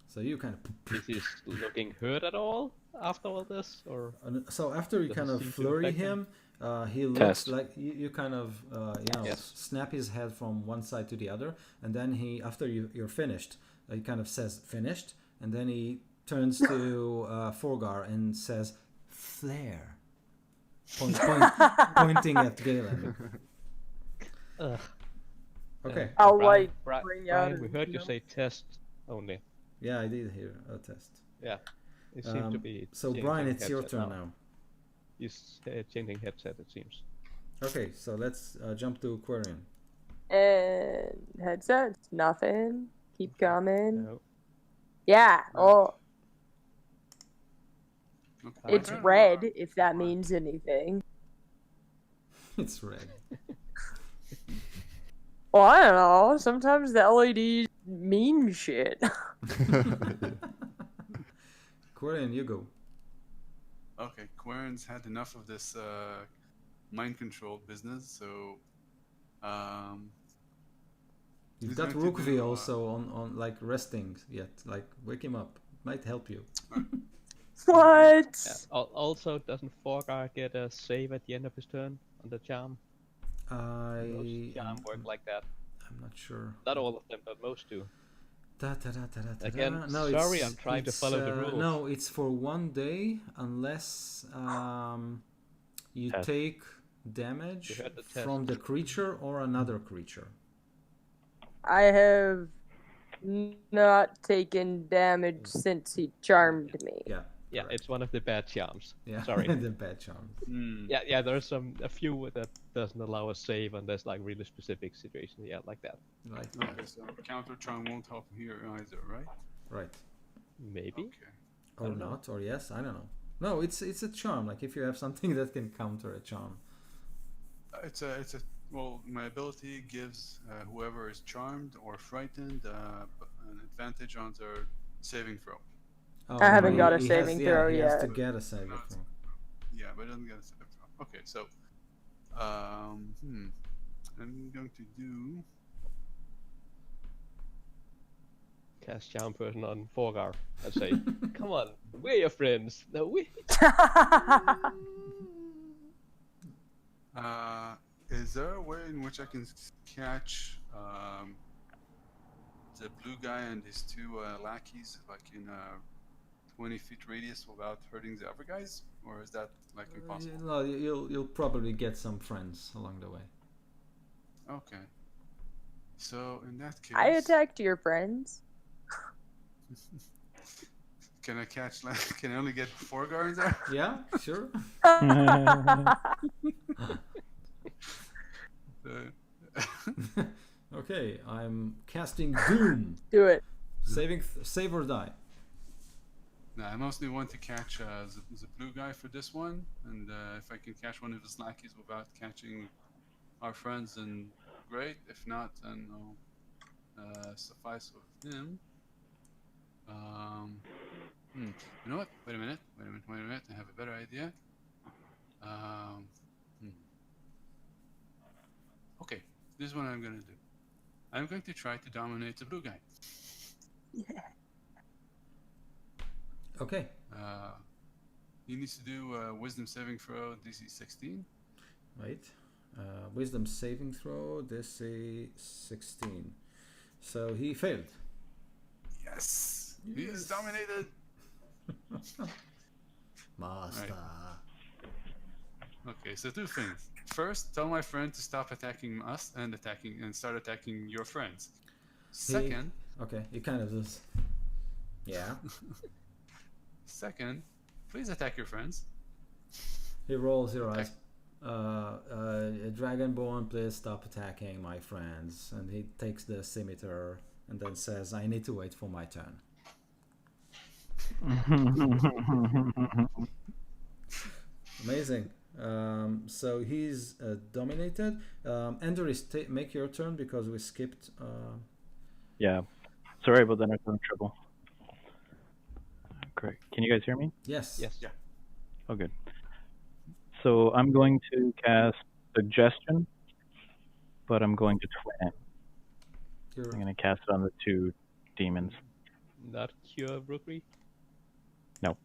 So you kind of... Is he looking hurt at all after all this? Or So after you Does kind it of seem to flurry affect him? him, he looks Test. like you kind of Yes. snap his head from one side to the other, and then he, after you're finished, he kind of says finished, and then he turns to Forgar and says flare, pointing at Galen. Ugh. Okay. I'll Brian, bring you out Brian, of we the heard you field. say test only. Yeah, I did hear a test. Yeah. It seemed to be. So changing Brian, it's your headset turn now. He's changing headset, it seems. Okay, so let's jump to Quarian. And headsets, nothing. Keep coming. No. Yeah. Oh, Okay. it's red. If that means anything. It's red. Well, I don't know. Sometimes the LEDs mean shit. Quarian, you go. Okay, Quarren's had enough of this mind control business, so You've he's got going to Rookvi do, also on like resting yet. Like wake him up. Might help you. What? Yeah. Also, doesn't Forgar get a save at the end of his turn on the charm? Most charm work like that. I'm not sure. Not all of them, but most do. Again, No, sorry, it's- I'm trying to it's, follow the rules. No, it's for 1 day unless you Test. take damage You heard the test. from the creature or another creature. I have not taken damage since he charmed me. Yeah. Yeah, correct. it's one of the bad charms. Yeah. Sorry. The bad charm. Yeah, there's a few that doesn't allow a save unless like really specific situations. Yeah, like that. Right. okay, so counter charm won't help here either, right? Right. Maybe. Okay. Or don't know. not, or yes, I don't know. No, it's a charm. Like if you have something that can counter a charm. It's a Well, my ability gives whoever is charmed or frightened an advantage on their saving throw. Oh, I haven't got a he saving has, throw he has to yet. get a saving No, it's- throw. Yeah, but it doesn't get a saving throw. Okay, so I'm going to do. Cast Charm Person on Forgar and say, "Come on, we're your friends." No, we. Is there a way in which I can catch the blue guy and his two lackeys, like in a 20 feet radius, without hurting the other guys, or is that like impossible? No, you'll probably get some friends along the way. Okay. So in that case, I attacked your friends. Can I catch? Like, can I only get 4 guards there? Yeah, sure. Okay, I'm casting Doom. Do it. Save or die. No, I mostly want to catch the blue guy for this one, and if I can catch one of his lackeys without catching our friends, then great. If not, then I'll suffice with him. You know what? Wait a minute. I have a better idea. Okay, this is what I'm gonna do. I'm going to try to dominate the blue guy. Yeah. Okay. He needs to do a wisdom saving throw DC 16. Right. Wisdom saving throw, DC 16. So he failed. Yes! He's dominated! Master. Okay, so 2 things. First, tell my friend to stop attacking us and start attacking your friends. Second, Okay, he kind of does. Yeah. second, please attack your friends. He rolls your eyes. Dragonborn, please stop attacking my friends. And he takes the scimitar and then says, I need to wait for my turn. Amazing. So he's dominated. Endoris, make your turn because we skipped. Yeah. Sorry about that. I'm in trouble. Great. Can you guys hear me? Yes. Yes. Yeah. Oh, good. So I'm going to cast Suggestion, but I'm going to twin it. You're, I'm going to cast it on the 2 demons. Not Cure Rookery. No.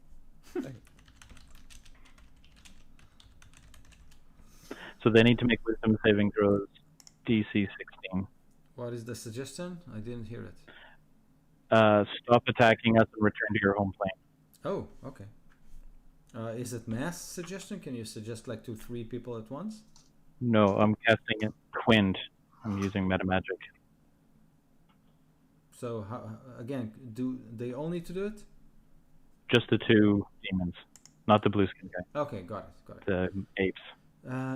So they need to make wisdom saving throws DC 16. what is the suggestion? I didn't hear it. Stop attacking us and return to your home plane. Oh, okay. Is it mass suggestion? Can you suggest like 2-3 people at once? No, I'm casting it twinned. I'm using meta magic. So again, do they all need to do it? Just the 2 demons, not the blue skin guy. Okay, got it. The apes.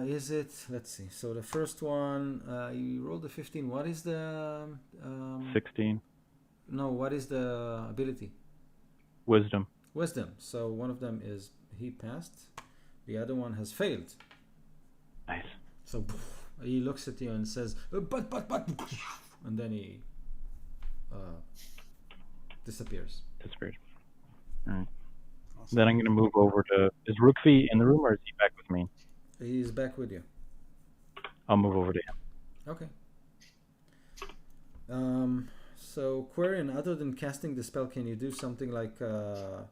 Is it? Let's see. So the first one, you rolled a 15. What is the 16. No, what is the ability? Wisdom. Wisdom. So one of them is he passed, the other one has failed. Nice. So he looks at you and says, but, and then he disappears. Disappeared. Alright. Awesome. Then I'm going to move over to... Is Rookfi in the room or is he back with me? He's back with you. I'll move over to him. Okay. So Quarian, other than casting the spell, can you do something like? Oh,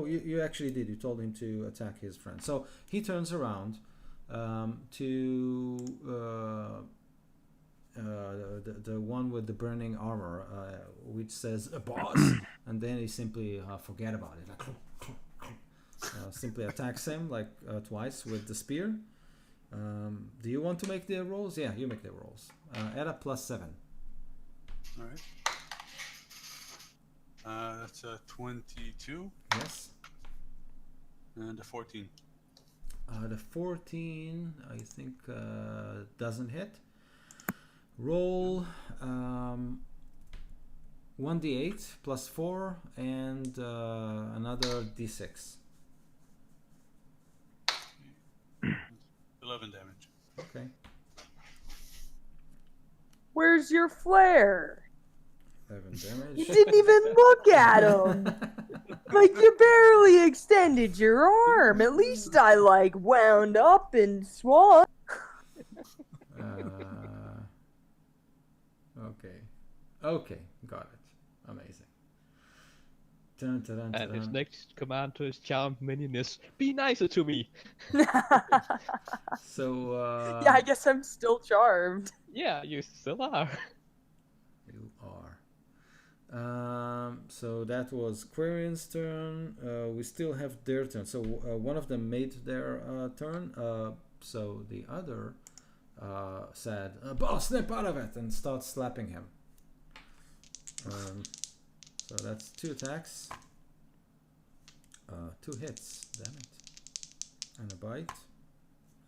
you actually did. You told him to attack his friend. So he turns around to the one with the burning armor, which says "boss," and then he simply forget about it. Like, simply attacks him like twice with the spear. Do you want to make the rolls? Yeah, you make the rolls. Add a +7. All right. That's a 22 Yes. and a 14. The 14, I think, doesn't hit. Roll 1d8 +4 and another d6. 11 damage. Okay. Where's your flare? 11 damage. You didn't even look at him. Like, you barely extended your arm. At least I, like, wound up and swung. Okay, got it. Amazing. Dun, dun, dun, And his dun. next command to his charmed minion is, be nicer to me. So, Yeah, I guess I'm still charmed. Yeah, you still are. you are. So that was Quarian's turn. We still have their turn. So one of them made their turn. So the other said, "Boss, snap out of it!" and starts slapping him. So that's 2 attacks, 2 hits. Damn it! And a bite.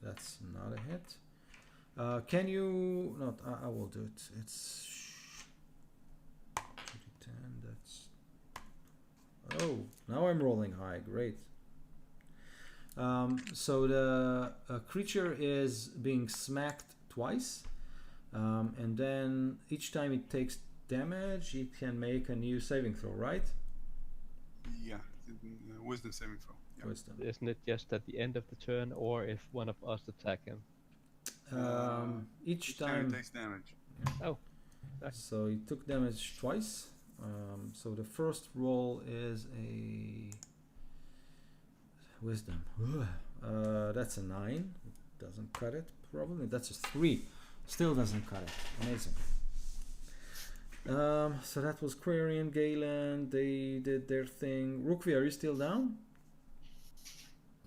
That's not a hit. Can you? Not. I will do it. It's 10. That's. Oh, now I'm rolling high. Great. So the creature is being smacked twice, and then each time it takes damage, it can make a new saving throw, right? Yeah, wisdom saving throw. Yeah. Wisdom. Isn't it just at the end of the turn, or if one of us attack him? Each Turn time. takes damage. Oh. So he took damage twice. So the first roll is a wisdom. That's a 9. Doesn't cut it. Probably that's a 3. Still doesn't cut it. Amazing. So that was Quarian, Galen. They did their thing. Rookvi, are you still down?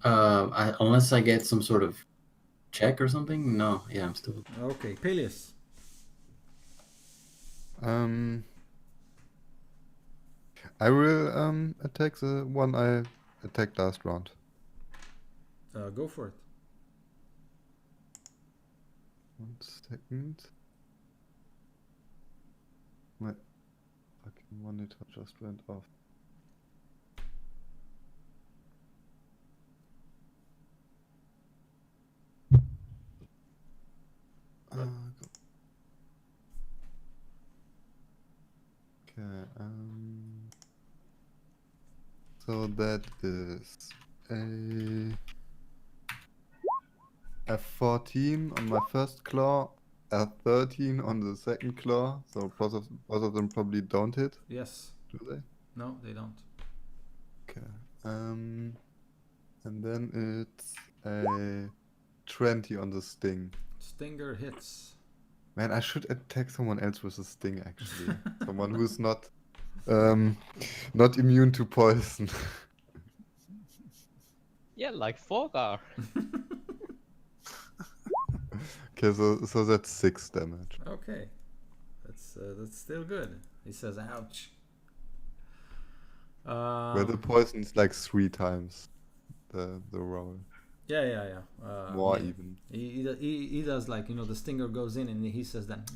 Unless I get some sort of check or something. No, yeah, I'm still. Okay, Peleus. I will attack the one I attacked last round. Go for it. 1 second. My fucking monitor just went off. Go. Okay, so that is a 14 on my first claw, a 13 on the second claw, so both of them probably don't hit, Yes. do they? No, they don't. Okay. And then it's a 20 on the sting. Stinger hits. Man, I should attack someone else with a sting actually. Someone who's not immune to poison. Yeah, like Forgar. Okay, so that's 6 damage. Okay, that's still good. He says, "Ouch." Where the poison is like 3 times the roll. Yeah. More yeah. even. He does, like, the stinger goes in and he says that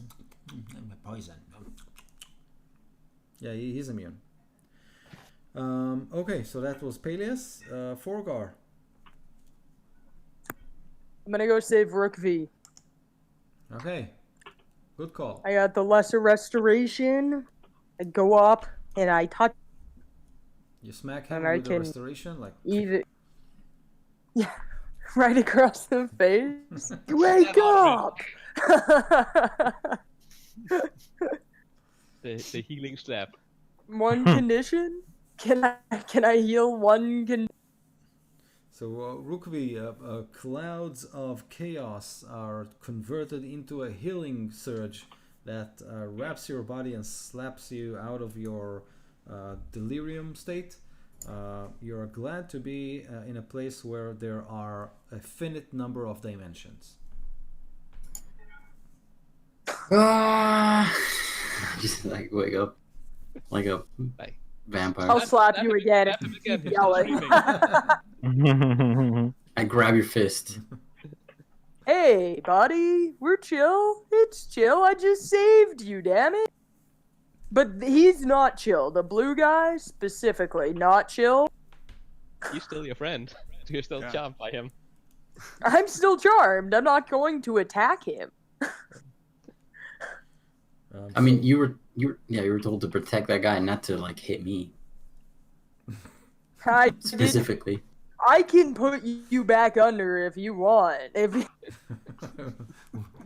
poison. Yeah, he's immune. Okay, so that was Peleus. Forgar. I'm gonna go save Rook V. Okay, good call. I got the lesser restoration. I go up and I touch You smack him And I with the can restoration, like. either. Yeah, right across the face. Wake up! The healing slap. One condition? Can I heal one condition? So, Rookvi, clouds of chaos are converted into a healing surge that wraps your body and slaps you out of your delirium state. You're glad to be in a place where there are a finite number of dimensions. Just like wake up like a Bye. vampire. I'll slap you again if Slap him you again, keep he's yelling. screaming. I grab your fist. Hey, buddy, we're chill. It's chill. I just saved you, damn it. But he's not chill. The blue guy, specifically, not chill. He's still your friend. You're still Yeah. charmed by him. I'm still charmed. I'm not going to attack him. I mean, So- you were told to protect that guy, not to like hit me I did, specifically. I can put you back under if you want.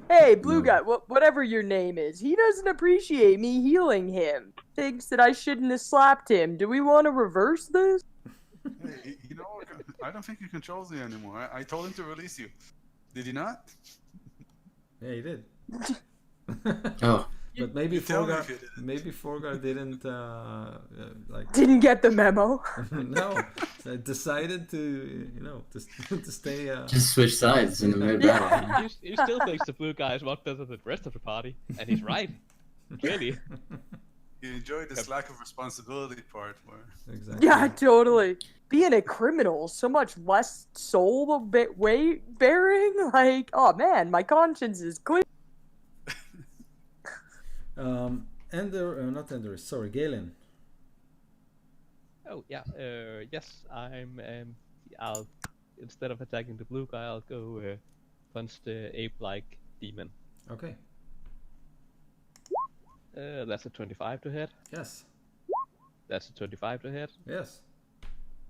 Hey, blue No. guy, whatever your name is, he doesn't appreciate me healing him. Thinks that I shouldn't have slapped him. Do we want to reverse this? Hey, you know, I don't think he controls you anymore. I told him to release you. Did he not? Yeah, he did. Oh, But maybe You tell me if Forgar, you didn't. maybe Forgar didn't like Didn't get the memo. no, decided to to stay. just switch sides in the mid battle. He still thinks the blue guy is much better than the rest of the party, and he's right. Clearly. You enjoyed this lack of responsibility part where Exactly. Yeah, totally. Being a criminal, so much less soul weight bearing. Like, oh man, my conscience is clear. Not Ender. Sorry, Galen. Oh yeah. Yes, I'll instead of attacking the blue guy, I'll go punch the ape-like demon. Okay. That's a 25 to hit. Yes. That's a 25 to hit. Yes.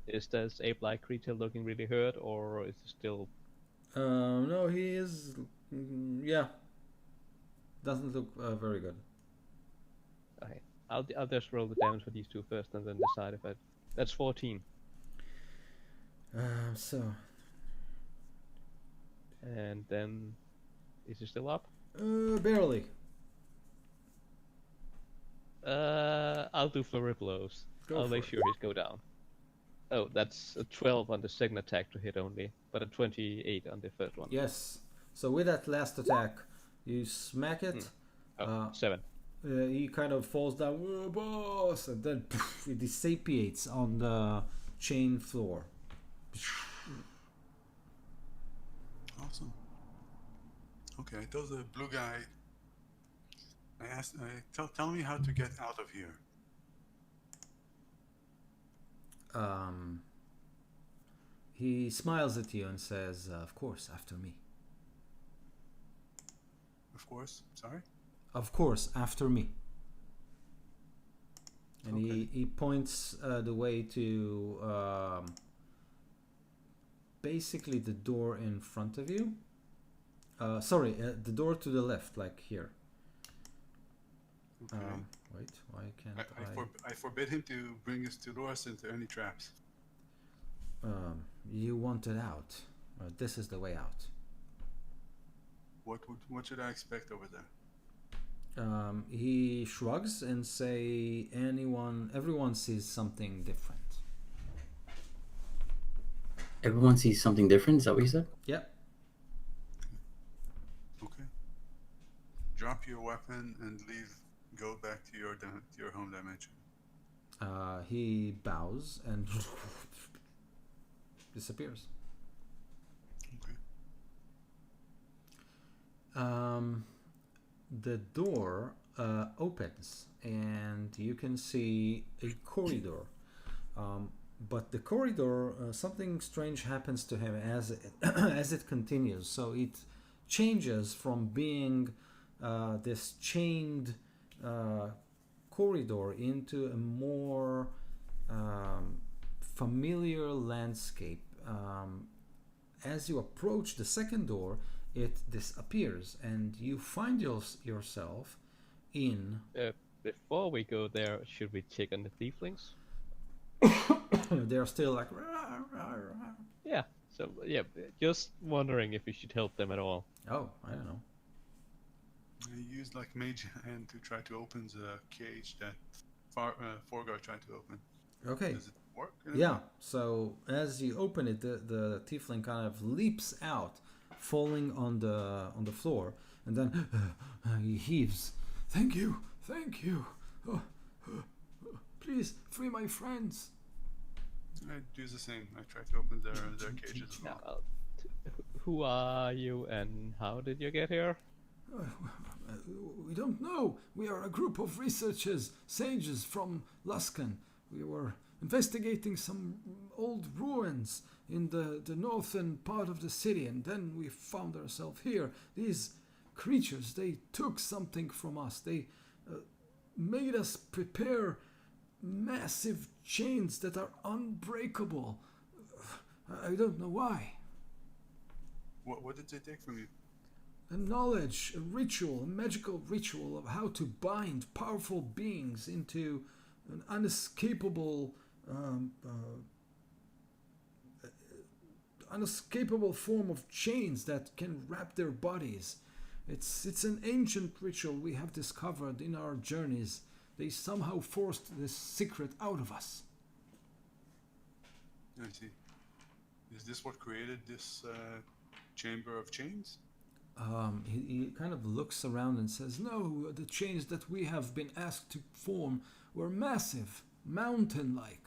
Is this ape-like creature looking really hurt, or is it still? No, he is. Yeah. Doesn't look very good. Okay. I'll just roll the damage for these two first, and then decide if I. That's 14. So. And then, is he still up? Barely. I'll do flurry blows. Go I'll for make it. sure he's go down. Oh, that's a 12 on the second attack to hit only, but a 28 on the first one. Yes. So with that last attack, you smack it. Oh, 7. He kind of falls down, "Whoa, boss!" And then poof, it dissipates on the chain floor. awesome. Okay, I told the blue guy. I asked, tell me how to get out of here. He smiles at you and says, "Of course, after me. Of course. Sorry. Of course, after me." And Okay. he points the way to basically the door in front of you. The door to the left, like here. Okay. Wait, why can't I forbid him to bring his Tudors into any traps. You want it out. This is the way out. What should I expect over there? He shrugs and say, everyone sees something different. Everyone sees something different. Is that what you said? Yep. Okay. Drop your weapon and leave. Go back to your home dimension. He bows and disappears. Okay. The door opens and you can see a corridor. But the corridor, something strange happens to him as it continues. So it changes from being this chained corridor into a more familiar landscape. As you approach the second door, it disappears and you find yourself in... Before we go there, should we check on the tieflings? They're still like... "Rah, rah, rah." Yeah. So yeah, just wondering if we should help them at all. Oh, I don't know. I used like mage hand to try to open the cage that Forgar tried to open. Okay. Does it work? Yeah, so as you open it, the tiefling kind of leaps out, falling on the floor, and then he heaves. Thank you. Please free my friends. I do the same. I try to open their cages as well. Now, who are you and how did you get here? We don't know. We are a group of researchers, sages from Luskan. We were investigating some old ruins in the northern part of the city, and then we found ourselves here. These creatures, they took something from us. They made us prepare massive chains that are unbreakable. I don't know why. What did they take from you? A knowledge, a ritual, a magical ritual of how to bind powerful beings into an unescapable form of chains that can wrap their bodies. It's an ancient ritual we have discovered in our journeys. They somehow forced this secret out of us. I see. Is this what created this chamber of chains? He kind of looks around and says, no, the chains that we have been asked to form were massive, mountain-like.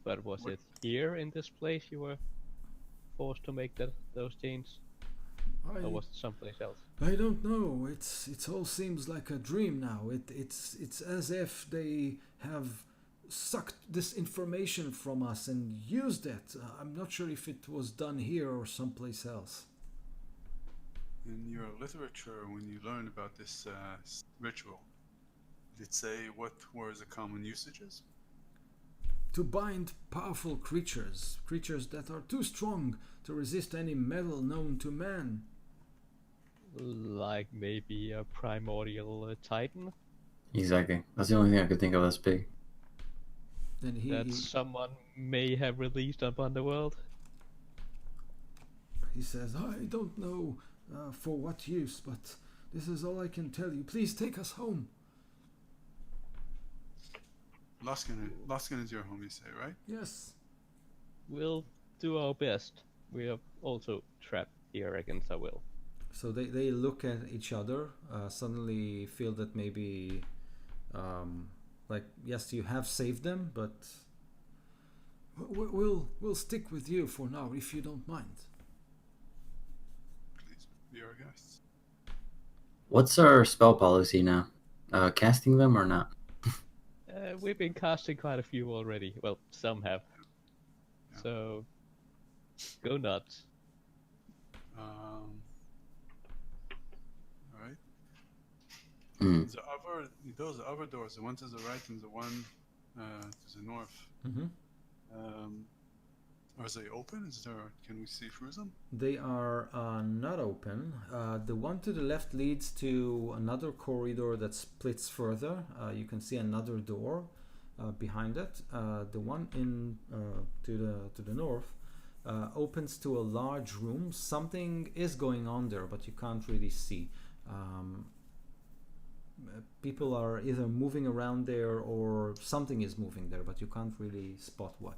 But was it here in this place you were forced to make those chains? Or was it someplace else? I don't know. It all seems like a dream now. It's as if they have sucked this information from us and used it. I'm not sure if it was done here or someplace else. In your literature, when you learned about this ritual, did it say what were the common usages? To bind powerful creatures that are too strong to resist any metal known to man. Like maybe a primordial titan? Exactly. That's the only thing I could think of that's big. Then That someone may have released upon the world? he says, I don't know for what use, but this is all I can tell you. Please take us home. Luskan is your home, you say, right? Yes. We'll do our best. We are also trapped here against our will. So they look at each other, suddenly feel that maybe, yes, you have saved them, but we'll stick with you for now, if you don't mind. Please, be our guests. What's our spell policy now? Casting them or not? We've been casting quite a few already. Well, some have. Yeah. So, go nuts. Alright. Mm. Those other doors, the one to the right and the one to the north, Mm-hmm. are they open? Can we see through them? They are not open. The one to the left leads to another corridor that splits further. You can see another door behind it. The one to the north opens to a large room. Something is going on there, but you can't really see. People are either moving around there or something is moving there, but you can't really spot what.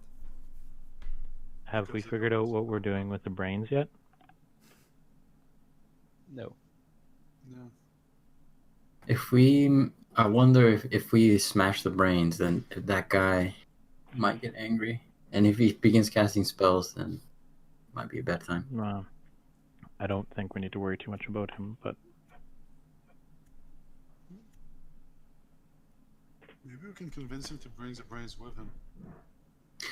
Have we figured out what we're doing with the brains yet? No. No. I wonder if we smash the brains, then if that guy might get angry. And if he begins casting spells, then it might be a bad time. I don't think we need to worry too much about him, but Maybe we can convince him to bring the brains with him.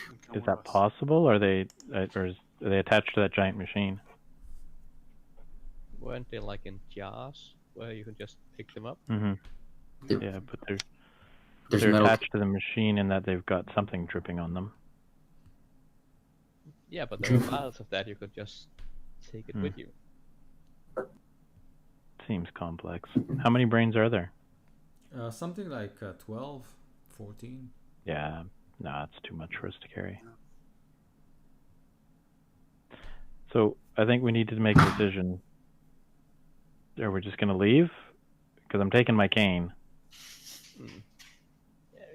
And come is with that us. possible? Are they attached to that giant machine? Weren't they like in jars where you can just pick them up? Mm-hmm. There- Yeah, but There's they're metal. attached to the machine in that they've got something dripping on them. Yeah, but there are piles of that. You could just take it with you. Seems complex. How many brains are there? Something like 12, 14. Yeah, no, it's too much for us to carry. So I think we need to make a decision. Are we just gonna leave? Because I'm taking my cane.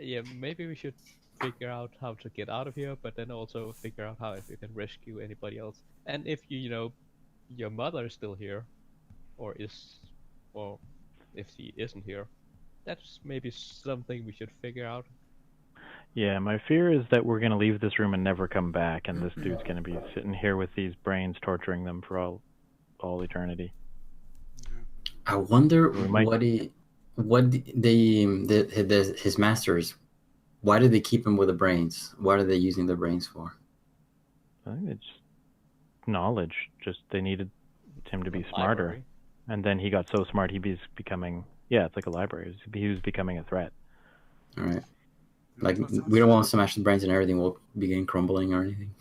Yeah, maybe we should figure out how to get out of here, but then also figure out how if we can rescue anybody else. And if your mother is still here, or if she isn't here, that's maybe something we should figure out. Yeah, my fear is that we're gonna leave this room and never come back, and this dude's gonna be sitting here with these brains, torturing them for all eternity. I wonder We might- his masters. Why did they keep him with the brains? What are they using the brains for? I think it's knowledge. Just they needed him to be smarter, Library. and then he got so smart he was becoming. Yeah, it's like a library. He was becoming a threat. All right. Like we don't want to smash the brains and everything will begin crumbling or anything.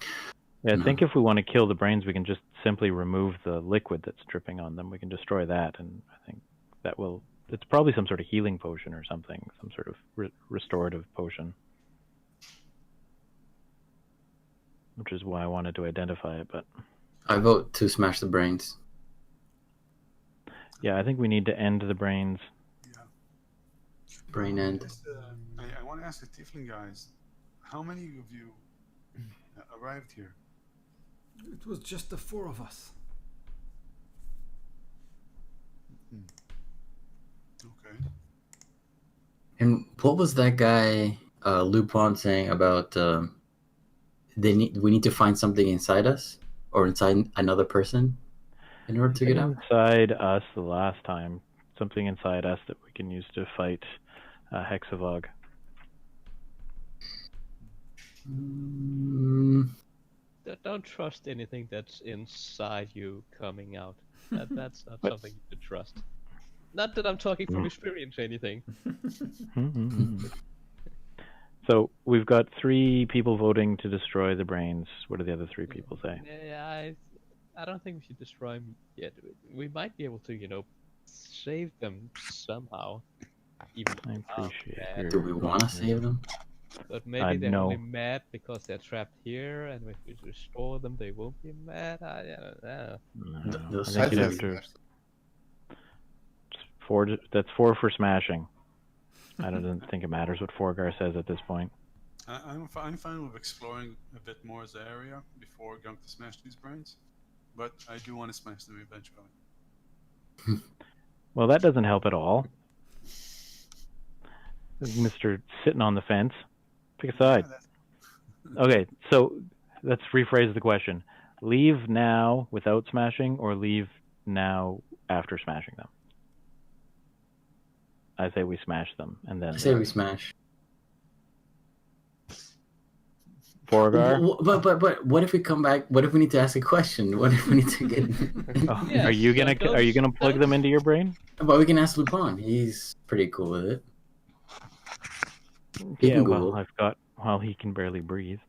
Yeah, I No. think if we want to kill the brains, we can just simply remove the liquid that's dripping on them. We can destroy that, and I think that will. It's probably some sort of healing potion or something, some sort of restorative potion, which is why I wanted to identify it. But I vote to smash the brains. yeah, I think we need to end the brains. Yeah. Brain end. Just, I want to ask the Tiefling guys, how many of you arrived here? It was just the 4 of us. Okay. And what was that guy Lupin saying about we need to find something inside us or inside another person in order to get out? Inside us the last time, something inside us that we can use to fight Hexavog. Don't trust anything that's inside you coming out. That's not something you should trust. Not that I'm talking from experience or anything. So we've got 3 people voting to destroy the brains. What do the other 3 people say? Yeah, I don't think we should destroy them yet. We might be able to, save them somehow. Even I without appreciate that. your- Do we want to save them? But maybe they're no. only mad because they're trapped here, and if we restore them, they won't be mad. I don't know. No, those I think you'd I have say to. smash them. 4. That's 4 for smashing. I don't think it matters what Forgar says at this point. I'm fine with exploring a bit more as the area before going to smash these brains, but I do want to smash them eventually. Well, that doesn't help at all. Mr. Sitting on the fence. Pick a side. Yeah, Okay, so let's rephrase the question. Leave now without smashing, or leave now after smashing them? I say we smash them, and then I say we smash. Forgar. But what if we come back? What if we need to ask a question? What if we need to get? Oh, Yes, are you gonna don't- plug them into your brain? But we can ask Lupin. He's pretty cool with it. He Yeah, can well, Google. he can barely breathe.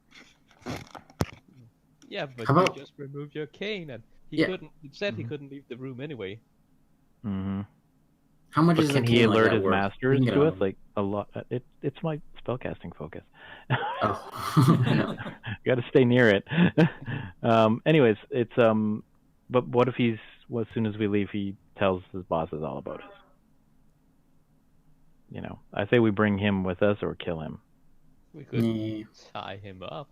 Yeah, but How about- you just removed your cane, and he Yeah. couldn't. He said he couldn't leave the room anyway. Mm-hmm. How much But is can a he cane like alert that his worth? masters We can to get it? on- Like a lot. It's my spellcasting focus. Oh. Got to stay near it. Anyways, it's But what if as soon as we leave, he tells his bosses all about us? I say we bring him with us or kill him. We could Yeah. tie him up.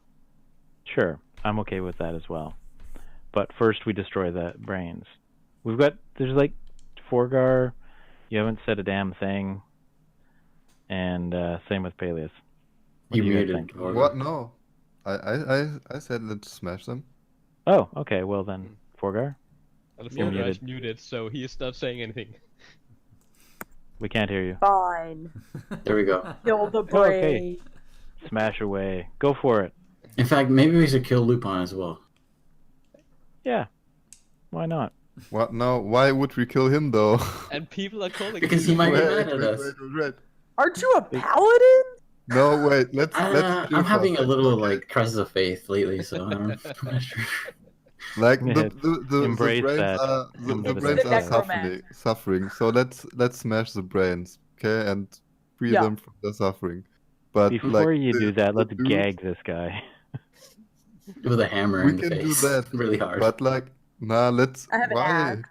Sure, I'm okay with that as well. But first, we destroy the brains. There's like Forgar. You haven't said a damn thing. And same with Peleus. What You do guys muted. think? Or- What? No. I said let's smash them. Oh, okay. Well then, Forgar, And the You're phone guy's muted. muted, so he is not saying anything. we can't hear you. Fine. There we go. Kill the Okay. brain. Smash away. Go for it. In fact, maybe we should kill Lupin as well. Yeah. Why not? What? No. Why would we kill him though? And people are calling Because him he might get Wait, mad at wait, us. wait. Aren't you a paladin? No, wait. Let's. I'm having a little like crisis of faith lately, so I'm not sure. Like Yeah, the embrace brains that. are the Embrace brains that. are The suffering. So let's smash the brains, okay, and free Yeah. them from their suffering. But Before like, you do that, let's the dude- gag this guy. With a hammer We in the can do face. that, Really hard. But like, nah, let's. I have an Why? axe.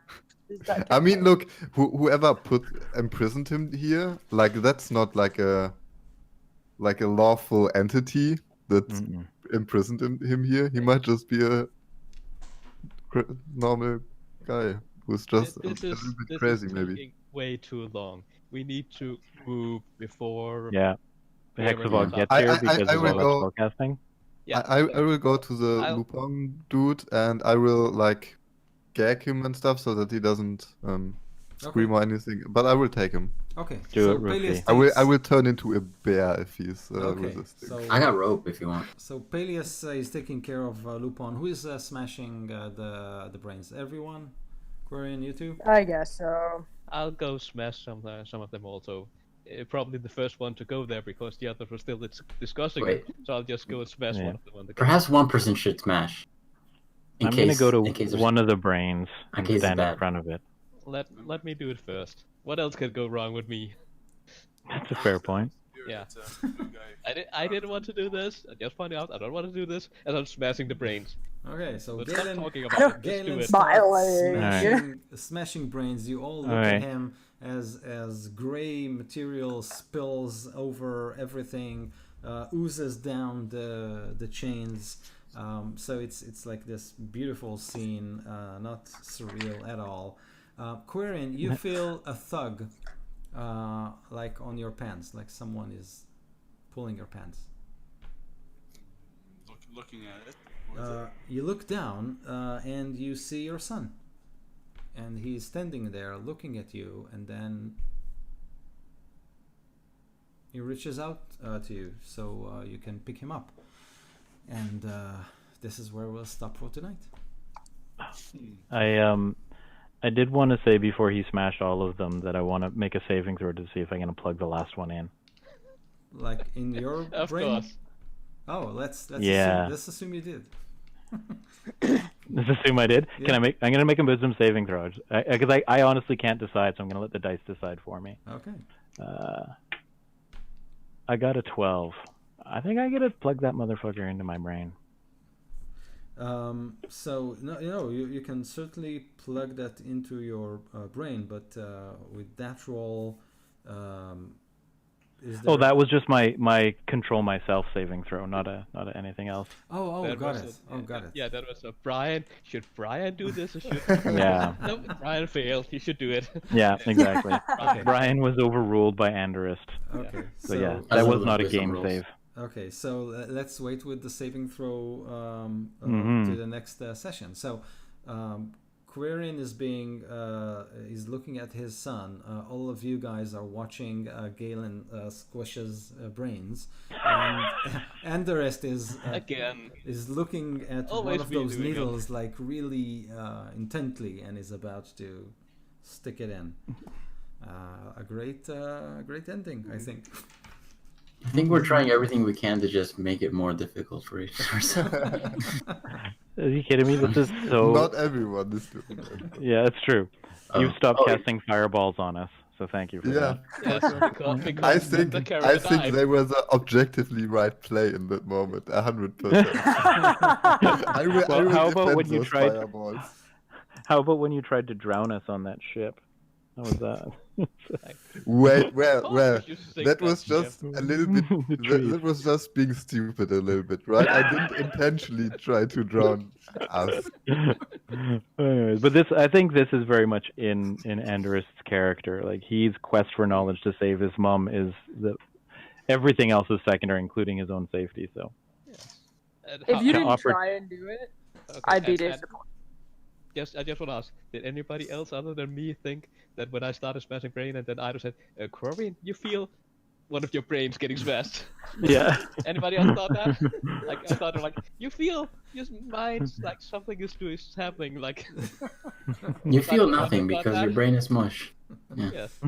Is that I mean, look, whoever imprisoned him here, like that's not like a lawful entity that's Mm-mm. imprisoned him here. He might just be a normal guy who's just a This little is bit crazy, maybe. taking way too long. We need to move before. Yeah. The Yeah, Hexavog yeah. gets I- here I- because I of will all go- that spellcasting. Yeah, I will go to the I'll- Lupin dude and I will like gag him and stuff so that he doesn't scream or anything, but I will take him. Okay. Do so it, Rufy. Peleus I will takes- turn into a bear if he's Okay. resisting. So I got rope if you want. So Peleus is taking care of Lupin. Who is smashing the brains? Everyone? Quarian, you two? I guess so. I'll go smash some of them also. Probably the first one to go there because the others were still discussing Wait. it. So I'll just go and smash Yeah. one of them on the go. Perhaps one person should smash. I'm gonna go in case to there's- one of the brains in and case it's stand in bad. front of it. Let me do it first. What else could go wrong with me? That's a fair point. Yeah. I didn't want to do this. I just found out I don't want to do this, and I'm smashing the brains. Okay, so Let's stop Galen, talking about it. Let's do Galen it. starts Smiling. smashing brains. You all look Alright. at him as gray material spills over everything, oozes down the chains. So it's like this beautiful scene, not surreal at all. Quarian, you feel a thug, like on your pants, like someone is pulling your pants. Looking at it. What is it? You look down and you see your son, and he's standing there looking at you, and then he reaches out to you so you can pick him up. And this is where we'll stop for tonight. I did want to say before he smashed all of them that I want to make a saving throw to see if I can plug the last one in. Like in your Of brain. course. Oh, let's Yeah. let's assume you did. Let's assume I did. Yeah. I'm gonna make a wisdom saving throw because I honestly can't decide, so I'm gonna let the dice decide for me. Okay. I got a 12. I think I gotta plug that motherfucker into my brain. So no, you can certainly plug that into your brain, but with that roll, is there... Oh, that was just my control myself saving throw, not a anything else. Oh, That got was it. a- Oh, got it. Yeah, that was a Brian. Should Brian do this or should? Yeah. No, Brian failed. He should do it. Yeah, exactly. Okay. Brian was overruled by Andorist. Okay. So yeah, I that love was not a wisdom game rolls. save. Okay, so let's wait with the saving throw Mhm. to the next session. So, Quarian is is looking at his son. All of you guys are watching Galen squishes brains, and Andorest is looking at Always one of me those doing it. needles like really intently, and is about to stick it in. A great ending, I think. I think we're trying everything we can to just make it more difficult for each person. Are you kidding me? This is so. Not everyone is doing that. Yeah, it's true. You've Oh. stopped Oh, casting fireballs on us, so thank you for Yeah. Yes, because I the think character died. they were the objectively right play in that moment, 100%. I will Well, how about defend when you those tried- fireballs. How about when you tried to drown us on that ship? How was that? Well, Oh, you think that was that's- just a little bit. The that, trees. that was just being stupid a little bit, right? I didn't intentionally try to drown us. Anyways, but I think this is very much in Andorist's character. Like his quest for knowledge to save his mom is everything else is secondary, including his own safety. So And If how- you to didn't offer- try and do it, okay, I'd be and- disappointed. I just want to ask, did anybody else other than me think that when I started smashing brain and then Ido said, Quarian, you feel one of your brains getting smashed? yeah, Anybody else thought that? Like I thought they're like, you feel your mind's like something is happening. Like You feel Something nothing about because that. your brain is mush. Yeah. yes,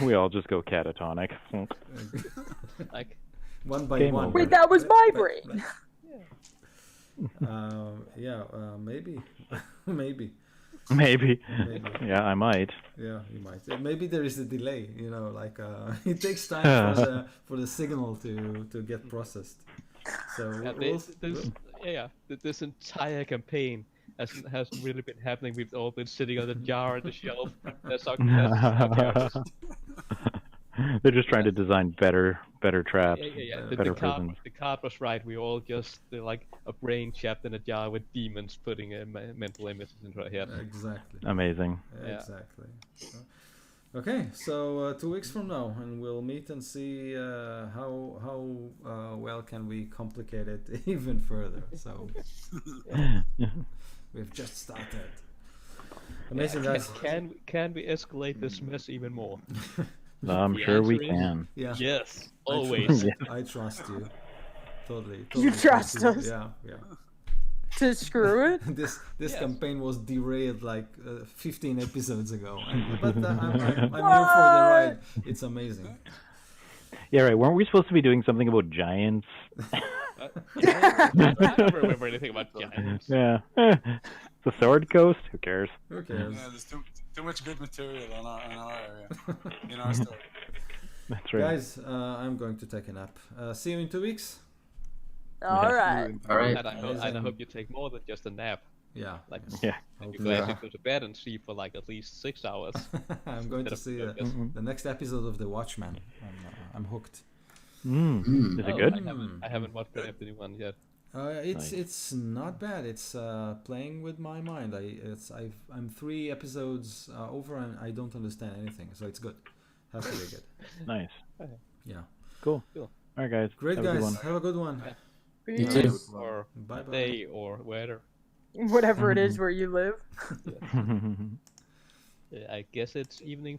we all just go catatonic. like One by Game one. over. Wait, that was my brain. Maybe, maybe, Maybe. maybe. Yeah, I might. Yeah, you might. Maybe there is a delay. You know, like it takes time for the signal to get processed. So yeah, this entire campaign hasn't really been happening. We've all been sitting on the jar on the shelf. That's our characters. They're just trying to design better traps, Yeah. better prisons. The card was right. We all just like a brain trapped in a jar with demons putting mental images into our head. Exactly. Amazing. Yeah. Exactly. Okay, so 2 weeks from now, and we'll meet and see how well can we complicate it even further. So we've just started. Amazing, guys. Can we escalate this mess even more? I'm The sure we answer is- can. Yeah. Yes, I tr- always. I trust you. Totally. You trust us? Yeah. To screw it? This Yes. campaign was derailed like 15 episodes ago, but I'm here for the ride. It's amazing. Yeah, right. Weren't we supposed to be doing something about giants? I don't remember anything about giants. Yeah. The Sword Coast? Who cares? Who cares? Yeah, there's too much good material in our area, in our story. That's right. Guys, I'm going to take a nap. See you in 2 weeks. All right. All right. And I hope you take more than just a nap. Yeah. Like Yeah. you go actually go to bed and sleep for like at least 6 hours. I'm going to see the next episode of The Watchmen. I'm hooked. Is it good? I haven't watched the one yet. It's not bad. It's playing with my mind. I'm 3 episodes over and I don't understand anything, so it's good. Has to be good. Nice. Yeah. Cool. Cool. All right, guys. Great, Have a good guys. one. Have a good one. You too. Or Bye bye. day or whatever. Whatever it is where you live. I guess it's evening